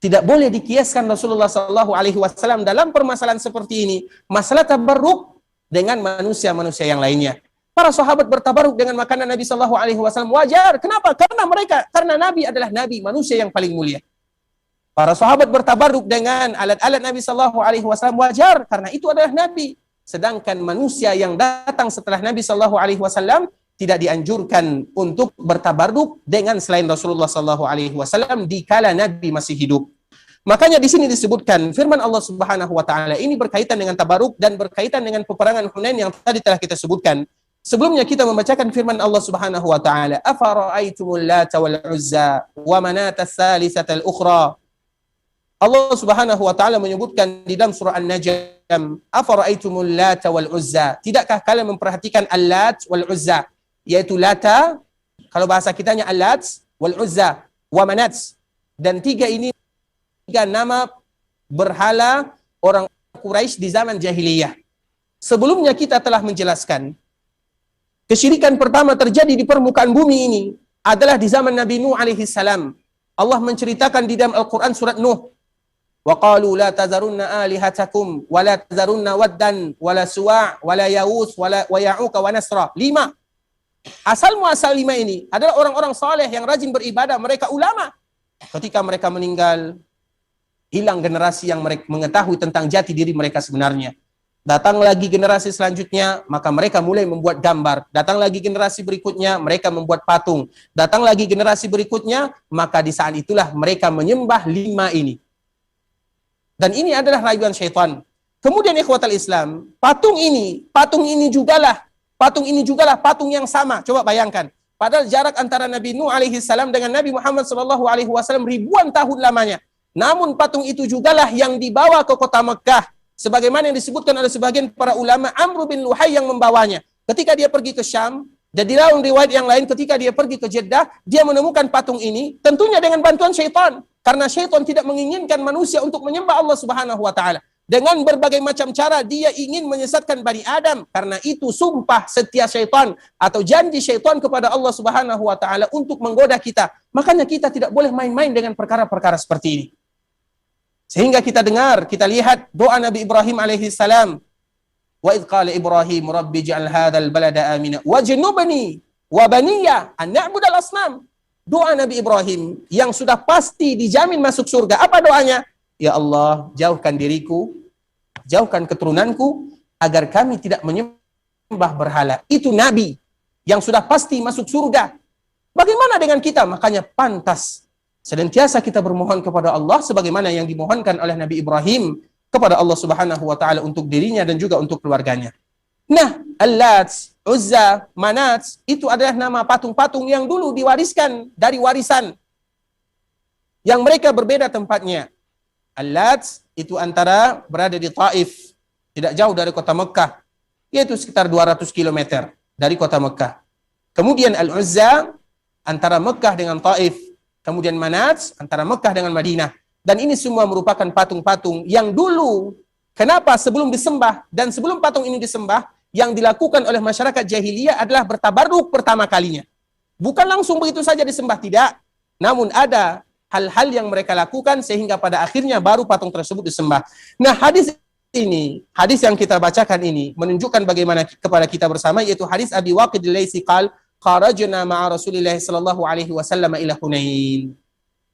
Tidak boleh dikiaskan Rasulullah SAW dalam permasalahan seperti ini, masalah tabarruk dengan manusia-manusia yang lainnya. Para sahabat bertabaruk dengan makanan Nabi SAW wajar. Kenapa? Karena Nabi adalah Nabi, manusia yang paling mulia. Para sahabat bertabaruk dengan alat-alat Nabi SAW wajar, karena itu adalah Nabi. Sedangkan manusia yang datang setelah Nabi SAW tidak dianjurkan untuk bertabaruk dengan selain Rasulullah SAW dikala Nabi masih hidup. Makanya di sini disebutkan firman Allah Subhanahu wa taala ini berkaitan dengan tabaruk dan berkaitan dengan peperangan Hunain yang tadi telah kita sebutkan. Sebelumnya kita membacakan firman Allah Subhanahu wa taala, "Afara'aitumul Lata wal Uzza wa Manata ats-tsalisata al-ukhra." Allah Subhanahu wa taala menyebutkan di dalam surah An-Najm, "Afara'aitumul Lata wal Uzza." Tidakkah kalian memperhatikan Al-Lat wal Uzza? Yaitu Lata, kalau bahasa kitanya Al-Lat wal Uzza wa Manat. Dan tiga nama berhala orang Quraisy di zaman jahiliyah. Sebelumnya kita telah menjelaskan kesyirikan pertama terjadi di permukaan bumi ini adalah di zaman Nabi Nuh alaihi salam. Allah menceritakan di dalam Al-Quran surat Nuh, wa qalu la tazarunna alihatakum wa la tazarunna waddan wa la suwa' wa la yawus wa ya'uka wa nasra. 5. Asal muasal 5 ini adalah orang-orang saleh yang rajin beribadah, mereka ulama. Ketika mereka meninggal, hilang generasi yang mereka mengetahui tentang jati diri mereka sebenarnya. Datang lagi generasi selanjutnya, maka mereka mulai membuat gambar. Datang lagi generasi berikutnya, mereka membuat patung. Datang lagi generasi berikutnya, maka di saat itulah mereka menyembah 5 ini. Dan ini adalah rayuan syaitan. Kemudian ikhwatal Islam, patung ini jugalah patung yang sama. Coba bayangkan. Padahal jarak antara Nabi Nuh alaihi salam dengan Nabi Muhammad sallallahu alaihi wasallam ribuan tahun lamanya. Namun patung itu jugalah yang dibawa ke kota Mekah. Sebagaimana yang disebutkan oleh sebagian para ulama, Amr bin Luhai yang membawanya. Ketika dia pergi ke Syam, dan di dalam riwayat yang lain ketika dia pergi ke Jeddah, dia menemukan patung ini, tentunya dengan bantuan syaitan. Karena syaitan tidak menginginkan manusia untuk menyembah Allah Subhanahu wa taala. Dengan berbagai macam cara dia ingin menyesatkan Bani Adam. Karena itu sumpah setia syaitan atau janji syaitan kepada Allah Subhanahu wa taala untuk menggoda kita. Makanya kita tidak boleh main-main dengan perkara-perkara seperti ini. Sehingga kita dengar, kita lihat doa Nabi Ibrahim alaihi salam. Wa idh qala Ibrahim rabbi ij'al hadzal balada amina wajnubni wa baniya an na'budal asnam. Doa Nabi Ibrahim yang sudah pasti dijamin masuk surga. Apa doanya? Ya Allah, jauhkan diriku, jauhkan keturunanku agar kami tidak menyembah berhala. Itu Nabi yang sudah pasti masuk surga. Bagaimana dengan kita? Makanya pantas senantiasa kita bermohon kepada Allah sebagaimana yang dimohonkan oleh Nabi Ibrahim kepada Allah Subhanahu wa taala untuk dirinya dan juga untuk keluarganya. Nah, Al-Lat, Uzza, Manat itu adalah nama patung-patung yang dulu diwariskan dari warisan yang mereka berbeda tempatnya. Al-Lat itu antara berada di Taif, tidak jauh dari kota Mekah, yaitu sekitar 200 km dari kota Mekah. Kemudian Al-Uzza antara Mekah dengan Taif. Kemudian Manat antara Mekah dengan Madinah. Dan ini semua merupakan patung-patung yang dulu, kenapa sebelum disembah dan sebelum patung ini disembah, yang dilakukan oleh masyarakat jahiliyah adalah bertabarruk pertama kalinya. Bukan langsung begitu saja disembah, tidak. Namun ada hal-hal yang mereka lakukan sehingga pada akhirnya baru patung tersebut disembah. Nah, hadis yang kita bacakan ini menunjukkan bagaimana kepada kita bersama, yaitu hadis Abi Waqid al-Laitsi qala kharajna ma'a Rasulillah sallallahu alaihi wasallam ila Hunain.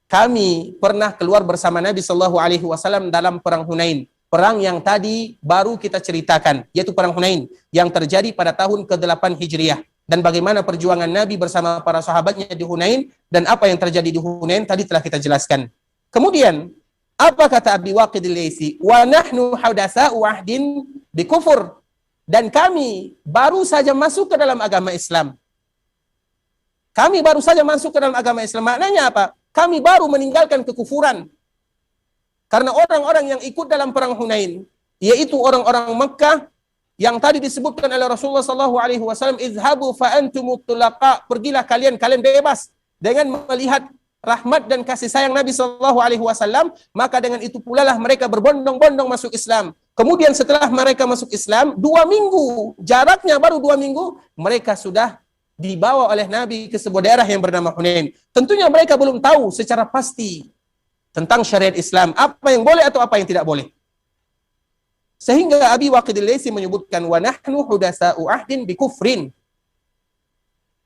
Kami pernah keluar bersama Nabi sallallahu alaihi wasallam dalam perang Hunain. Perang yang tadi baru kita ceritakan, yaitu perang Hunain yang terjadi pada tahun ke-8 Hijriah. Dan bagaimana perjuangan Nabi bersama para sahabatnya di Hunain dan apa yang terjadi di Hunain tadi telah kita jelaskan. Kemudian, apa kata Abi Waqid al-Laitsi? Wa nahnu hadatsa'u ahdin bi kufur. Dan kami baru saja masuk ke dalam agama Islam. Kami baru saja masuk ke dalam agama Islam. Maknanya apa? Kami baru meninggalkan kekufuran. Karena orang-orang yang ikut dalam perang Hunain, yaitu orang-orang Mekah yang tadi disebutkan oleh Rasulullah SAW, izhabu fa antumut tulaqa, pergilah kalian bebas. Dengan melihat rahmat dan kasih sayang Nabi SAW, maka dengan itu pula lah mereka berbondong-bondong masuk Islam. Kemudian setelah mereka masuk Islam, 2 minggu, jaraknya baru 2 minggu, mereka sudah dibawa oleh Nabi ke sebuah daerah yang bernama Hunain. Tentunya mereka belum tahu secara pasti tentang syariat Islam, apa yang boleh atau apa yang tidak boleh. Sehingga Abi Waqid al-Laysi menyebutkan, wa nahnu hudasa'u ahdin bi kufrin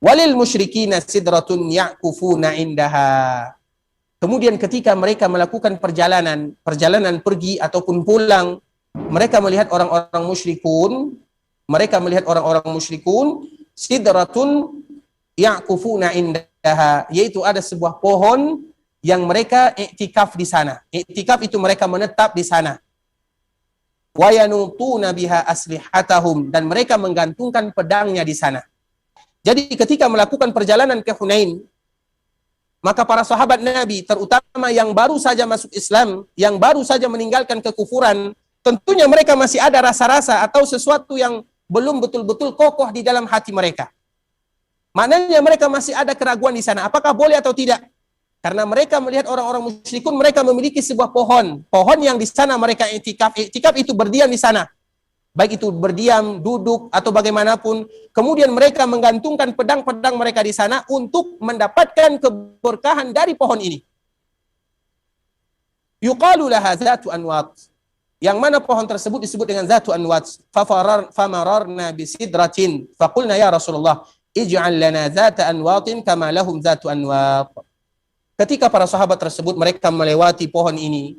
walil musyrikina sidratun ya'kufuna indaha. Kemudian ketika mereka melakukan perjalanan pergi ataupun pulang, mereka melihat orang-orang musyrikun, sidratun ya'kufuna indaha, yaitu ada sebuah pohon yang mereka iktikaf di sana. Iktikaf itu mereka menetap di sana. Wa yanutuna biha aslihatahum, dan mereka menggantungkan pedangnya di sana. Jadi ketika melakukan perjalanan ke Hunain, maka para sahabat Nabi, terutama yang baru saja masuk Islam, yang baru saja meninggalkan kekufuran, tentunya mereka masih ada rasa-rasa atau sesuatu yang belum betul-betul kokoh di dalam hati mereka. Maknanya mereka masih ada keraguan di sana, apakah boleh atau tidak? Karena mereka melihat orang-orang musyrikun, mereka memiliki sebuah pohon yang di sana mereka iktikaf itu berdiam di sana. Baik itu berdiam, duduk, atau bagaimanapun. Kemudian mereka menggantungkan pedang-pedang mereka di sana untuk mendapatkan keberkahan dari pohon ini. Yuqalu laha zatu anwat. Yang mana pohon tersebut disebut dengan zatu anwat. Famararna bisidratin. Faqulna ya Rasulullah, ij'al lana zata anwatin kama lahum zatu anwat. Ketika para sahabat tersebut mereka melewati pohon ini,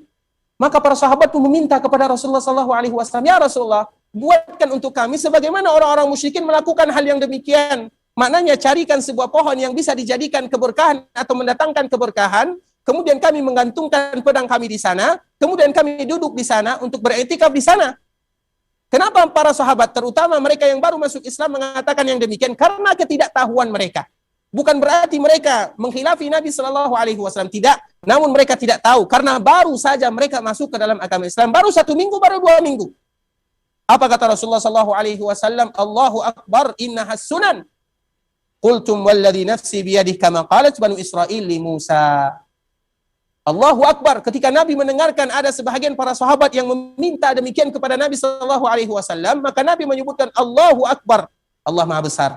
maka para sahabat pun meminta kepada Rasulullah SAW, ya Rasulullah, buatkan untuk kami sebagaimana orang-orang musyrikin melakukan hal yang demikian. Maknanya carikan sebuah pohon yang bisa dijadikan keberkahan atau mendatangkan keberkahan, kemudian kami menggantungkan pedang kami di sana, kemudian kami duduk di sana untuk beriktikaf di sana. Kenapa para sahabat, terutama mereka yang baru masuk Islam, mengatakan yang demikian? Karena ketidaktahuan mereka. Bukan berarti mereka mengkhilafi Nabi SAW, tidak. Namun mereka tidak tahu, karena baru saja mereka masuk ke dalam agama Islam, baru 1 minggu, baru 2 minggu. Apa kata Rasulullah SAW? Allahu Akbar, innahas sunan. Qultum walladhi nafsi biyadih kama qalat banu Israel li Musa. Allahu Akbar. Ketika Nabi mendengarkan ada sebahagian para sahabat yang meminta demikian kepada Nabi SAW, maka Nabi menyebutkan Allahu Akbar. Allah Maha Besar.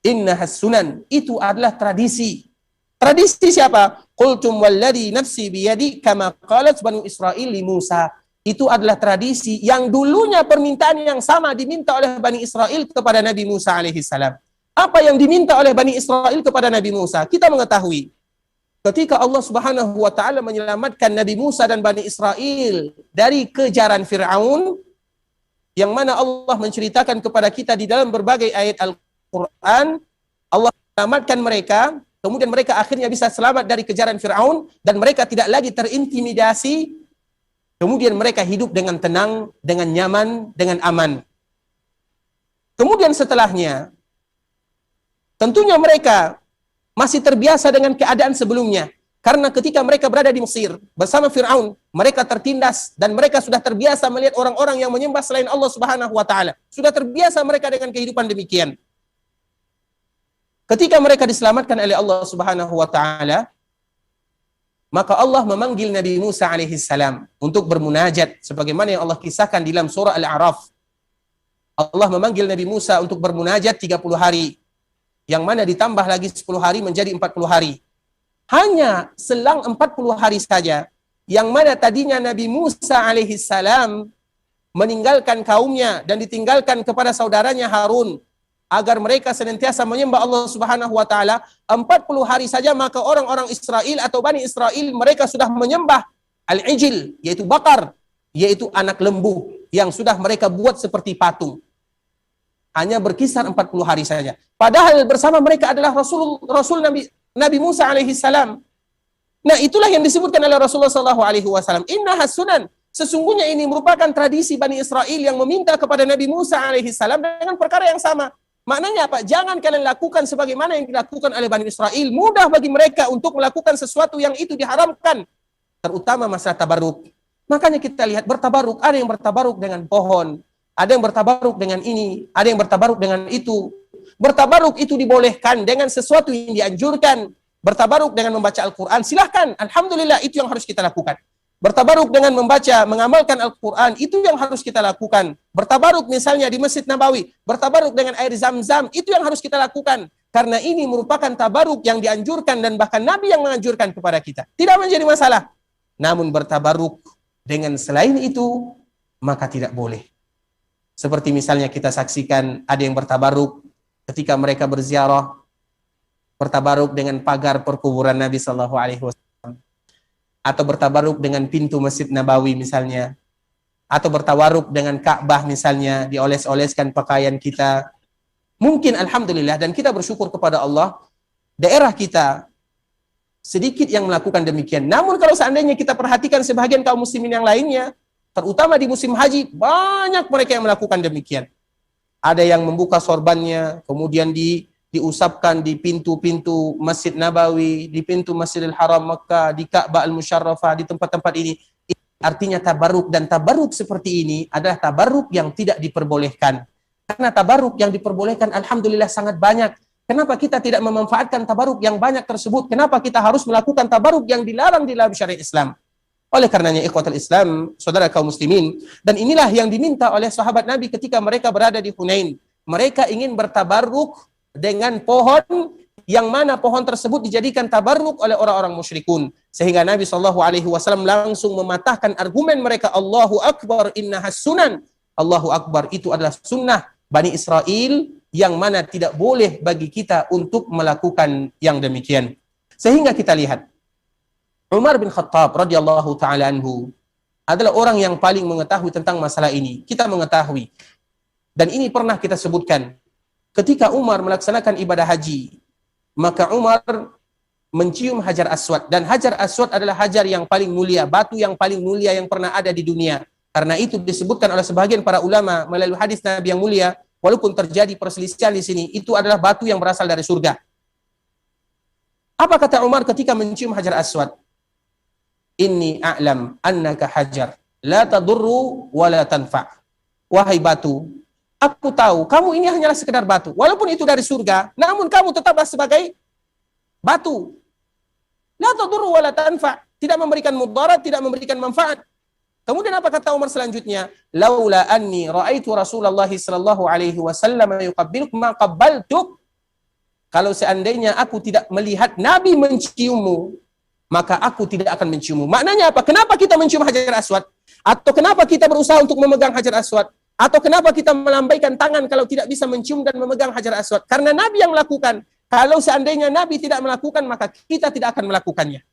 Innahas sunan. Itu adalah tradisi. Tradisi siapa? Qultum walladhi nafsi biyadi kama qalat banu Israel li Musa. Itu adalah tradisi yang dulunya permintaan yang sama diminta oleh Bani Israel kepada Nabi Musa alaihissalam. Apa yang diminta oleh Bani Israel kepada Nabi Musa? Kita mengetahui ketika Allah Subhanahu wa taala menyelamatkan Nabi Musa dan Bani Israel dari kejaran Firaun, yang mana Allah menceritakan kepada kita di dalam berbagai ayat Al-Qur'an, Allah menyelamatkan mereka, kemudian mereka akhirnya bisa selamat dari kejaran Firaun dan mereka tidak lagi terintimidasi. Kemudian mereka hidup dengan tenang, dengan nyaman, dengan aman. Kemudian setelahnya, tentunya mereka masih terbiasa dengan keadaan sebelumnya. Karena ketika mereka berada di Mesir bersama Fir'aun, mereka tertindas dan mereka sudah terbiasa melihat orang-orang yang menyembah selain Allah Subhanahu wa taala. Sudah terbiasa mereka dengan kehidupan demikian. Ketika mereka diselamatkan oleh Allah Subhanahu wa taala, maka Allah memanggil Nabi Musa alaihissalam untuk bermunajat sebagaimana yang Allah kisahkan di dalam surah Al-A'raf. Allah memanggil Nabi Musa untuk bermunajat 30 hari, yang mana ditambah lagi 10 hari menjadi 40 hari. Hanya selang 40 hari saja, yang mana tadinya Nabi Musa alaihissalam meninggalkan kaumnya dan ditinggalkan kepada saudaranya Harun agar mereka senantiasa menyembah Allah Subhanahu wa taala 40 hari saja, maka orang-orang Israel atau Bani Israel mereka sudah menyembah al-ijil, yaitu bakar, yaitu anak lembu yang sudah mereka buat seperti patung. Hanya berkisar 40 hari saja. Padahal bersama mereka adalah Rasul Nabi Musa alaihi salam. Nah, itulah yang disebutkan oleh Rasulullah sallallahu alaihi wasallam, innahas sunan. Sesungguhnya ini merupakan tradisi Bani Israel yang meminta kepada Nabi Musa alaihi salam dengan perkara yang sama. Maknanya apa? Jangan kalian lakukan sebagaimana yang dilakukan oleh Bani Israel. Mudah bagi mereka untuk melakukan sesuatu yang itu diharamkan. Terutama masalah tabaruk. Makanya kita lihat bertabaruk. Ada yang bertabaruk dengan pohon. Ada yang bertabaruk dengan ini. Ada yang bertabaruk dengan itu. Bertabaruk itu dibolehkan dengan sesuatu yang dianjurkan. Bertabaruk dengan membaca Al-Quran. Silahkan. Alhamdulillah, itu yang harus kita lakukan. Bertabaruk dengan membaca, mengamalkan Al-Quran, itu yang harus kita lakukan. Bertabaruk misalnya di Masjid Nabawi, bertabaruk dengan air Zam-Zam, itu yang harus kita lakukan. Karena ini merupakan tabaruk yang dianjurkan dan bahkan Nabi yang menganjurkan kepada kita. Tidak menjadi masalah. Namun bertabaruk dengan selain itu, maka tidak boleh. Seperti misalnya kita saksikan ada yang bertabaruk ketika mereka berziarah, bertabaruk dengan pagar perkuburan Nabi SAW, atau bertabaruk dengan pintu Masjid Nabawi misalnya, atau bertabaruk dengan Ka'bah misalnya, dioles-oleskan pakaian kita. Mungkin alhamdulillah dan kita bersyukur kepada Allah, daerah kita sedikit yang melakukan demikian. Namun kalau seandainya kita perhatikan sebagian kaum muslimin yang lainnya, terutama di musim haji, banyak mereka yang melakukan demikian. Ada yang membuka sorbannya, kemudian diusapkan di pintu-pintu Masjid Nabawi, di pintu Masjidil Haram Makkah, di Ka'bah Al-Musyarrafah, di tempat-tempat ini. Artinya tabaruk, dan tabaruk seperti ini adalah tabaruk yang tidak diperbolehkan. Karena tabaruk yang diperbolehkan alhamdulillah sangat banyak. Kenapa kita tidak memanfaatkan tabaruk yang banyak tersebut? Kenapa kita harus melakukan tabaruk yang dilarang di dalam syariat Islam? Oleh karenanya ikhwatul Islam, saudara kaum muslimin, dan inilah yang diminta oleh sahabat Nabi ketika mereka berada di Hunain. Mereka ingin bertabaruk dengan pohon yang mana pohon tersebut dijadikan tabarruk oleh orang-orang musyrikun, sehingga Nabi SAW langsung mematahkan argumen mereka. Allahu Akbar, innahas sunan. Allahu Akbar, itu adalah sunnah Bani Israel yang mana tidak boleh bagi kita untuk melakukan yang demikian. Sehingga kita lihat Umar bin Khattab radhiyallahu taala anhu adalah orang yang paling mengetahui tentang masalah ini. Kita mengetahui, dan ini pernah kita sebutkan, ketika Umar melaksanakan ibadah haji, maka Umar mencium Hajar Aswad, dan Hajar Aswad adalah hajar yang paling mulia, batu yang paling mulia yang pernah ada di dunia. Karena itu disebutkan oleh sebagian para ulama melalui hadis Nabi yang mulia, walaupun terjadi perselisihan di sini, itu adalah batu yang berasal dari surga. Apa kata Umar ketika mencium Hajar Aswad? Inni a'lam annaka hajar, la tadurru wa la tanfa'. Wahai batu, aku tahu kamu ini hanyalah sekedar batu. Walaupun itu dari surga, namun kamu tetaplah sebagai batu. La tadurru wa la tanfa'. Tidak memberikan mudarat, tidak memberikan manfaat. Kemudian apa kata Umar selanjutnya? Laula anni ra'aitu Rasulullah sallallahu alaihi wasallam yuqabbiluk ma qabbaltuk. Kalau seandainya aku tidak melihat Nabi menciummu, maka aku tidak akan menciummu. Maknanya apa? Kenapa kita mencium Hajar Aswad? Atau kenapa kita berusaha untuk memegang Hajar Aswad? Atau kenapa kita melambaikan tangan kalau tidak bisa mencium dan memegang Hajar Aswad? Karena Nabi yang melakukan. Kalau seandainya Nabi tidak melakukan, maka kita tidak akan melakukannya.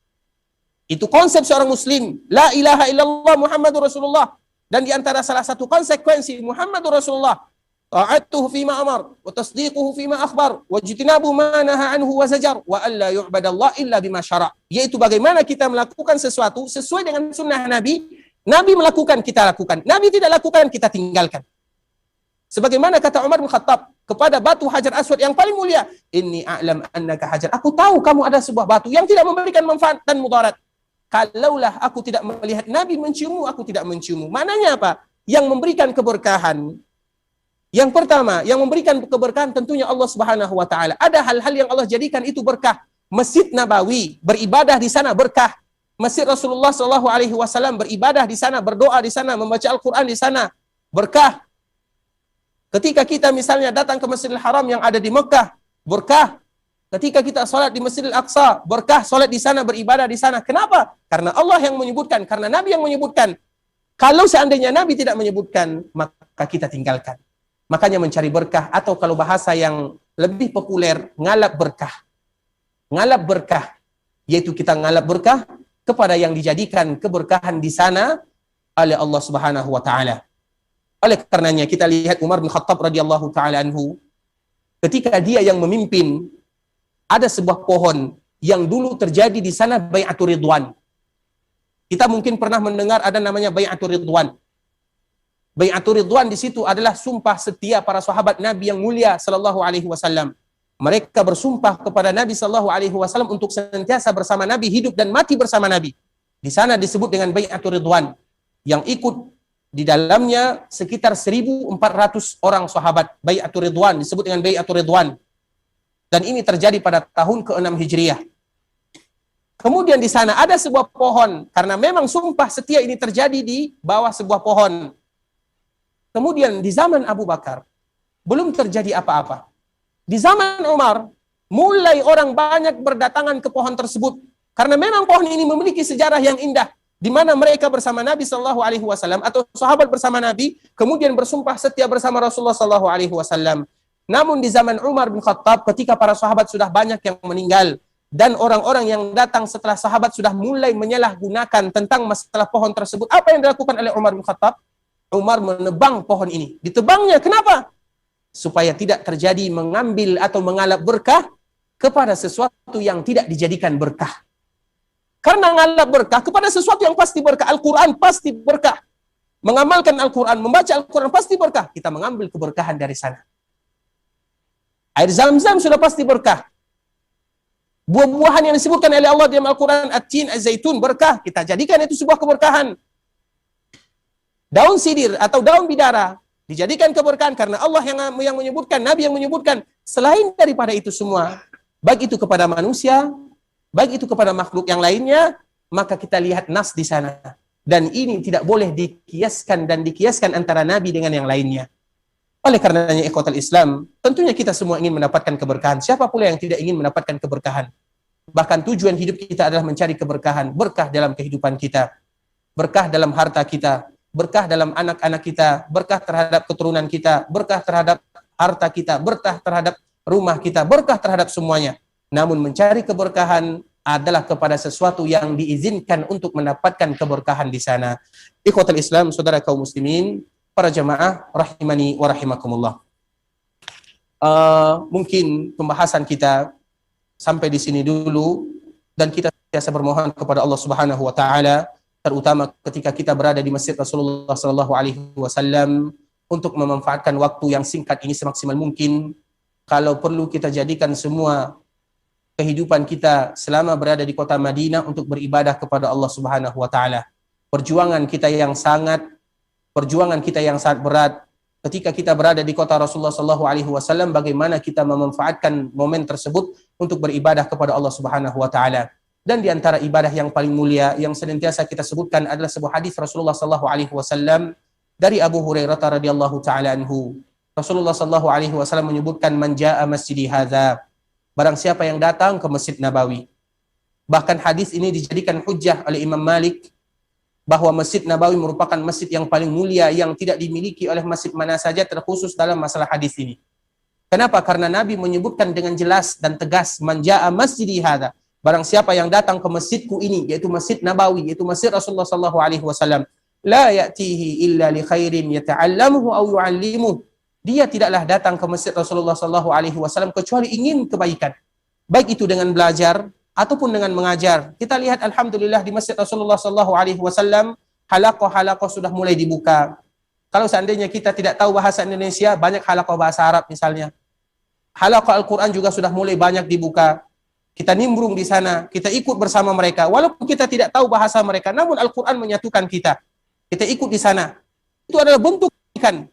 Itu konsep seorang muslim. La ilaha illallah Muhammadur Rasulullah. Dan di antara salah satu konsekuensi Muhammadur Rasulullah, ta'atuhu fima amar, wa tasdiquhu fima akhbar, wa jitinabu ma naha anhu wa zajar, wa alla yu'badallah illa bima syara'. Yaitu bagaimana kita melakukan sesuatu sesuai dengan sunnah Nabi. Nabi melakukan, kita lakukan. Nabi tidak lakukan, kita tinggalkan. Sebagaimana kata Umar bin Khattab kepada batu Hajar Aswad yang paling mulia, inni a'lam annaka hajar. Aku tahu kamu ada sebuah batu yang tidak memberikan manfaat dan mudarat. Kalaulah aku tidak melihat Nabi menciummu, aku tidak menciummu. Maknanya apa? Yang memberikan keberkahan. Yang pertama, yang memberikan keberkahan tentunya Allah Subhanahu wa taala. Ada hal-hal yang Allah jadikan itu berkah. Masjid Nabawi, beribadah di sana berkah. Masjid Rasulullah sallallahu alaihi wasallam, beribadah di sana, berdoa di sana, membaca Al-Qur'an di sana, berkah. Ketika kita misalnya datang ke Masjidil Haram yang ada di Mekah, berkah. Ketika kita sholat di Masjidil Aqsa, berkah sholat di sana, beribadah di sana. Kenapa? Karena Allah yang menyebutkan, karena Nabi yang menyebutkan. Kalau seandainya Nabi tidak menyebutkan, maka kita tinggalkan. Makanya mencari berkah, atau kalau bahasa yang lebih populer, ngalap berkah. Ngalap berkah, yaitu kita ngalap berkah kepada yang dijadikan keberkahan di sana oleh Allah Subhanahu wa taala. Oleh karenanya kita lihat Umar bin Khattab radhiyallahu taala anhu, ketika dia yang memimpin, ada sebuah pohon yang dulu terjadi di sana Bai'atur Ridwan. Kita mungkin pernah mendengar ada namanya Bai'atur Ridwan. Bai'atur Ridwan di situ adalah sumpah setia para sahabat Nabi yang mulia sallallahu alaihi wasallam. Mereka bersumpah kepada Nabi sallallahu alaihi wasallam untuk senantiasa bersama Nabi, hidup dan mati bersama Nabi. Di sana disebut dengan Bai'atur Ridwan. Yang ikut di dalamnya sekitar 1.400 orang sahabat. Bai'atur Ridwan disebut dengan Bai'atur Ridwan. Dan ini terjadi pada tahun ke-6 Hijriah. Kemudian di sana ada sebuah pohon, karena memang sumpah setia ini terjadi di bawah sebuah pohon. Kemudian di zaman Abu Bakar, belum terjadi apa-apa. Di zaman Umar, mulai orang banyak berdatangan ke pohon tersebut. Karena memang pohon ini memiliki sejarah yang indah, di mana mereka bersama Nabi Shallallahu Alaihi Wasallam atau sahabat bersama Nabi, kemudian bersumpah setia bersama Rasulullah Shallallahu Alaihi Wasallam. Namun di zaman Umar bin Khattab, ketika para sahabat sudah banyak yang meninggal, dan orang-orang yang datang setelah sahabat sudah mulai menyalahgunakan tentang masalah pohon tersebut, apa yang dilakukan oleh Umar bin Khattab? Umar menebang pohon ini. Ditebangnya, kenapa? Supaya tidak terjadi mengambil atau mengalap berkah kepada sesuatu yang tidak dijadikan berkah. Karena mengalap berkah kepada sesuatu yang pasti berkah. Al-Quran pasti berkah. Mengamalkan Al-Quran, membaca Al-Quran pasti berkah. Kita mengambil keberkahan dari sana. Air Zam-Zam sudah pasti berkah. Buah-buahan yang disebutkan oleh Allah dalam Al-Quran, at-tin, az-zaitun, berkah. Kita jadikan itu sebuah keberkahan. Daun sidir atau daun bidara dijadikan keberkahan karena Allah yang menyebutkan, Nabi yang menyebutkan. Selain daripada itu semua, baik itu kepada manusia, baik itu kepada makhluk yang lainnya, maka kita lihat nas di sana. Dan ini tidak boleh dikiaskan antara Nabi dengan yang lainnya. Oleh karenanya ikhwatal Islam, tentunya kita semua ingin mendapatkan keberkahan. Siapa pula yang tidak ingin mendapatkan keberkahan? Bahkan tujuan hidup kita adalah mencari keberkahan. Berkah dalam kehidupan kita. Berkah dalam harta kita. Berkah dalam anak-anak kita. Berkah terhadap keturunan kita. Berkah terhadap harta kita. Berkah terhadap rumah kita. Berkah terhadap semuanya. Namun mencari keberkahan adalah kepada sesuatu yang diizinkan untuk mendapatkan keberkahan di sana. Ikhwatal Islam, saudara kaum muslimin, para jamaah rahimani wa rahimakumullah. Mungkin pembahasan kita sampai di sini dulu, dan kita biasa bermohon kepada Allah Subhanahu wa taala, terutama ketika kita berada di Masjid Rasulullah sallallahu alaihi wasallam, untuk memanfaatkan waktu yang singkat ini semaksimal mungkin. Kalau perlu kita jadikan semua kehidupan kita selama berada di kota Madinah untuk beribadah kepada Allah Subhanahu wa taala. Perjuangan kita yang sangat berat ketika kita berada di kota Rasulullah sallallahu alaihi wasallam, bagaimana kita memanfaatkan momen tersebut untuk beribadah kepada Allah Subhanahu wa taala. Dan di antara ibadah yang paling mulia yang senantiasa kita sebutkan adalah sebuah hadis Rasulullah sallallahu alaihi wasallam dari Abu Hurairah radhiyallahu taala anhu. Rasulullah sallallahu alaihi wasallam menyebutkan, man jaa masjidi hadza, barang siapa yang datang ke Masjid Nabawi. Bahkan hadis ini dijadikan hujjah oleh Imam Malik bahwa Masjid Nabawi merupakan masjid yang paling mulia yang tidak dimiliki oleh masjid mana saja, terkhusus dalam masalah hadis ini. Kenapa? Karena Nabi menyebutkan dengan jelas dan tegas, man jaa masjidi hadza, barang siapa yang datang ke masjidku ini, yaitu Masjid Nabawi, yaitu Masjid Rasulullah sallallahu alaihi wasallam, la ya'tihi illa li khairin yata'allamuhu aw yu'allimuhu, dia tidaklah datang ke Masjid Rasulullah sallallahu alaihi wasallam kecuali ingin kebaikan, baik itu dengan belajar ataupun dengan mengajar. Kita lihat alhamdulillah di Masjid Rasulullah sallallahu alaihi wasallam, halaqah-halaqah sudah mulai dibuka. Kalau seandainya kita tidak tahu bahasa Indonesia, banyak halaqah bahasa Arab misalnya. Halaqah Al-Qur'an juga sudah mulai banyak dibuka. Kita nimbrung di sana, kita ikut bersama mereka. Walaupun kita tidak tahu bahasa mereka, namun Al-Qur'an menyatukan kita. Kita ikut di sana. Itu adalah bentuk kebaikan.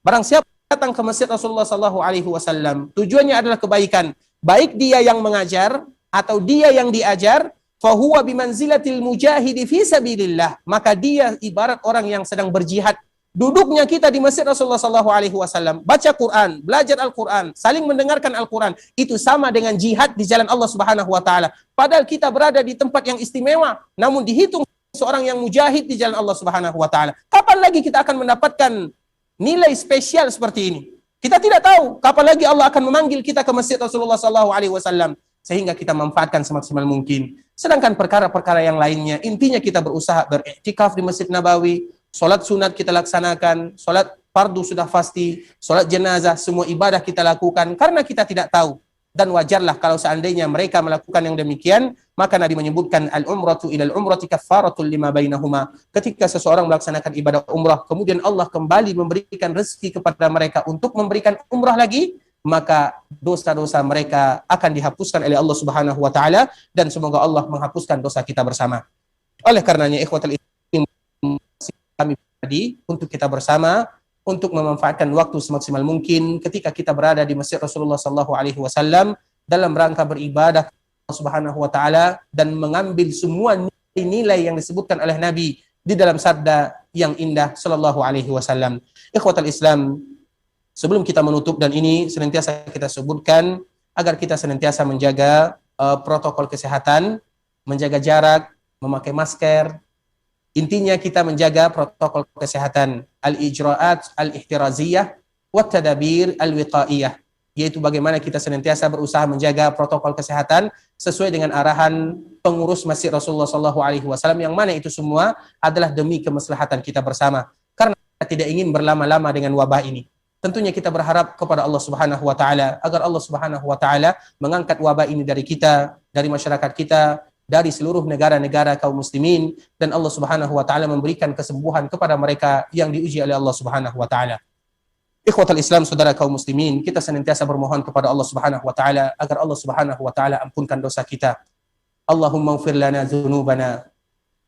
Barang siapa datang ke Masjid Rasulullah sallallahu alaihi wasallam, tujuannya adalah kebaikan. Baik dia yang mengajar atau dia yang diajar, fahuwa bimanzilatil mujahidi fi sabilillah, maka dia ibarat orang yang sedang berjihad. Duduknya kita di Masjid Rasulullah sallallahu alaihi wasallam, baca Quran, belajar Al-Quran, saling mendengarkan Al-Quran, itu sama dengan jihad di jalan Allah Subhanahu wa taala. Padahal kita berada di tempat yang istimewa, namun dihitung seorang yang mujahid di jalan Allah Subhanahu wa taala. Kapan lagi kita akan mendapatkan nilai spesial seperti ini? Kita tidak tahu kapan lagi Allah akan memanggil kita ke Masjid Rasulullah sallallahu alaihi wasallam, sehingga kita manfaatkan semaksimal mungkin. Sedangkan perkara-perkara yang lainnya, intinya kita berusaha beriktikaf di Masjid Nabawi, sholat sunat kita laksanakan, sholat fardu sudah pasti, sholat jenazah, semua ibadah kita lakukan, karena kita tidak tahu. Dan wajarlah kalau seandainya mereka melakukan yang demikian, maka Nabi menyebutkan al-umratu ilal umrati kaffaratul lima bainahuma. Ketika seseorang melaksanakan ibadah umrah, kemudian Allah kembali memberikan rezeki kepada mereka untuk memberikan umrah lagi, maka dosa-dosa mereka akan dihapuskan oleh Allah Subhanahu wa taala, dan semoga Allah menghapuskan dosa kita bersama. Oleh karenanya ikhwatul Islam, kami tadi untuk kita bersama untuk memanfaatkan waktu semaksimal mungkin ketika kita berada di Masjid Rasulullah sallallahu alaihi wasallam dalam rangka beribadah Subhanahu wa taala dan mengambil semua nilai yang disebutkan oleh Nabi di dalam sabda yang indah sallallahu alaihi wasallam. Ikhwatal Islam, sebelum kita menutup, dan ini senantiasa kita sebutkan agar kita senantiasa menjaga protokol kesehatan, menjaga jarak, memakai masker. Intinya kita menjaga protokol kesehatan, al-ijra'at al-ihtiraziyah wa tadabir al-wiqaiyah, yaitu bagaimana kita senantiasa berusaha menjaga protokol kesehatan sesuai dengan arahan pengurus Masjid Rasulullah SAW, yang mana itu semua adalah demi kemaslahatan kita bersama. Karena kita tidak ingin berlama-lama dengan wabah ini. Tentunya kita berharap kepada Allah Subhanahu wa taala agar Allah Subhanahu wa taala mengangkat wabah ini dari kita, dari masyarakat kita, dari seluruh negara-negara kaum muslimin, dan Allah Subhanahu wa taala memberikan kesembuhan kepada mereka yang diuji oleh Allah Subhanahu wa taala. Ikhwatal Islam, saudara kaum muslimin, kita senantiasa bermohon kepada Allah Subhanahu wa taala agar Allah Subhanahu wa taala ampunkan dosa kita. Allahumma ighfir lana dzunubana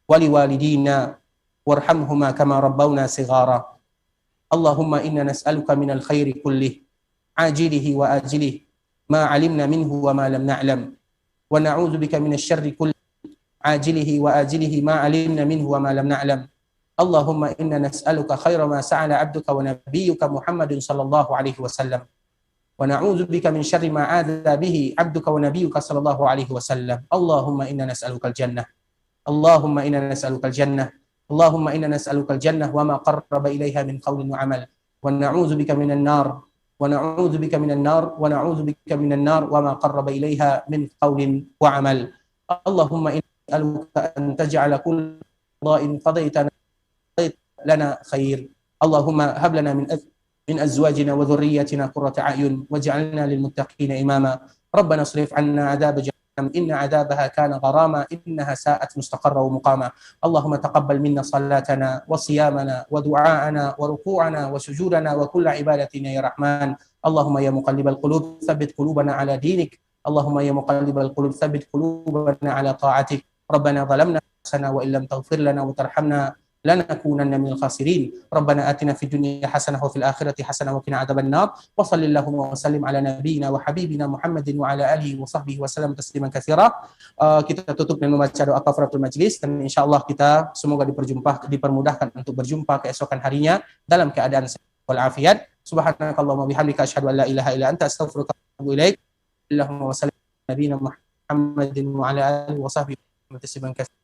wa liwalidina warhamhuma kama rabbawna shighara. Allahumma inna nas'aluka minal khairi kullih ajilihi wa ajilih ma 'alimna minhu wa ma lam na'lam wa na'udzu bika minasy syarri kullih ajilihi wa ajilihi ma 'alimna minhu wa ma lam na'lam. Allahumma inna nas'aluka khaira ma sa'ala 'abduka wa nabiyyuka Muhammadun sallallahu alaihi wasallam wa na'udzu bika min syarri ma 'adza bihi 'abduka wa nabiyyuka sallallahu alaihi wasallam. Allahumma inna nas'aluka al-jannah. Allahumma inna nas'aluka al-jannah. Allahumma inna nas'aluka al-jannah wa ma qarraba ilaiha min qawlin wa 'amal. Wa na'udzu bika minan nar. Wa na'udzu bika minan nar wa na'udzu bika minan nar wa ma qarraba ilaiha min qawlin wa 'amal. Allahumma inna nas'aluka an taj'ala kull qada'in qadaitana lana khair. Allahumma hab lana min azwajina wa dhurriyyatina qurrata a'yun waj'alna lil muttaqina imama. Rabbana srif 'anna 'adzab jahannam inna 'adzabaha kana gharama innaha sa'at mustaqarra wa muqama. Allahumma taqabbal minna salatana wa siyamana wa du'aana wa ruku'ana wa sujudana wa kulla ibadatina ya Rahman. Allahumma ya muqallibal qulub tsabbit qulubana 'ala dinik. Allahumma ya muqallibal qulub tsabbit qulubana 'ala ta'atik. Rabbana zalamna anfusana wa illam taghfir lana wa tarhamna lanakunanna minal khasirin. Rabbana atina fid dunya hasanah wa fil akhirati hasanah wa qina adzabannar. Wa sallallahu wa sallim ala nabiyyina wa habibina Muhammadin wa ala alihi wa sahbihi wa sallam tasliman katsira. Kita tutup dengan membaca doa kafaratul majlis, dan insyaallah kita semoga dipermudahkan untuk berjumpa keesokan harinya dalam keadaan sehat wal afiat. Subhanakallahumma bihamdika asyhadu an la ilaha illa anta astaghfiruka wa atubu ilaik. Allahumma wa sallim ala nabiyyina Muhammadin wa ala alihi wa sahbihi tasliman katsira.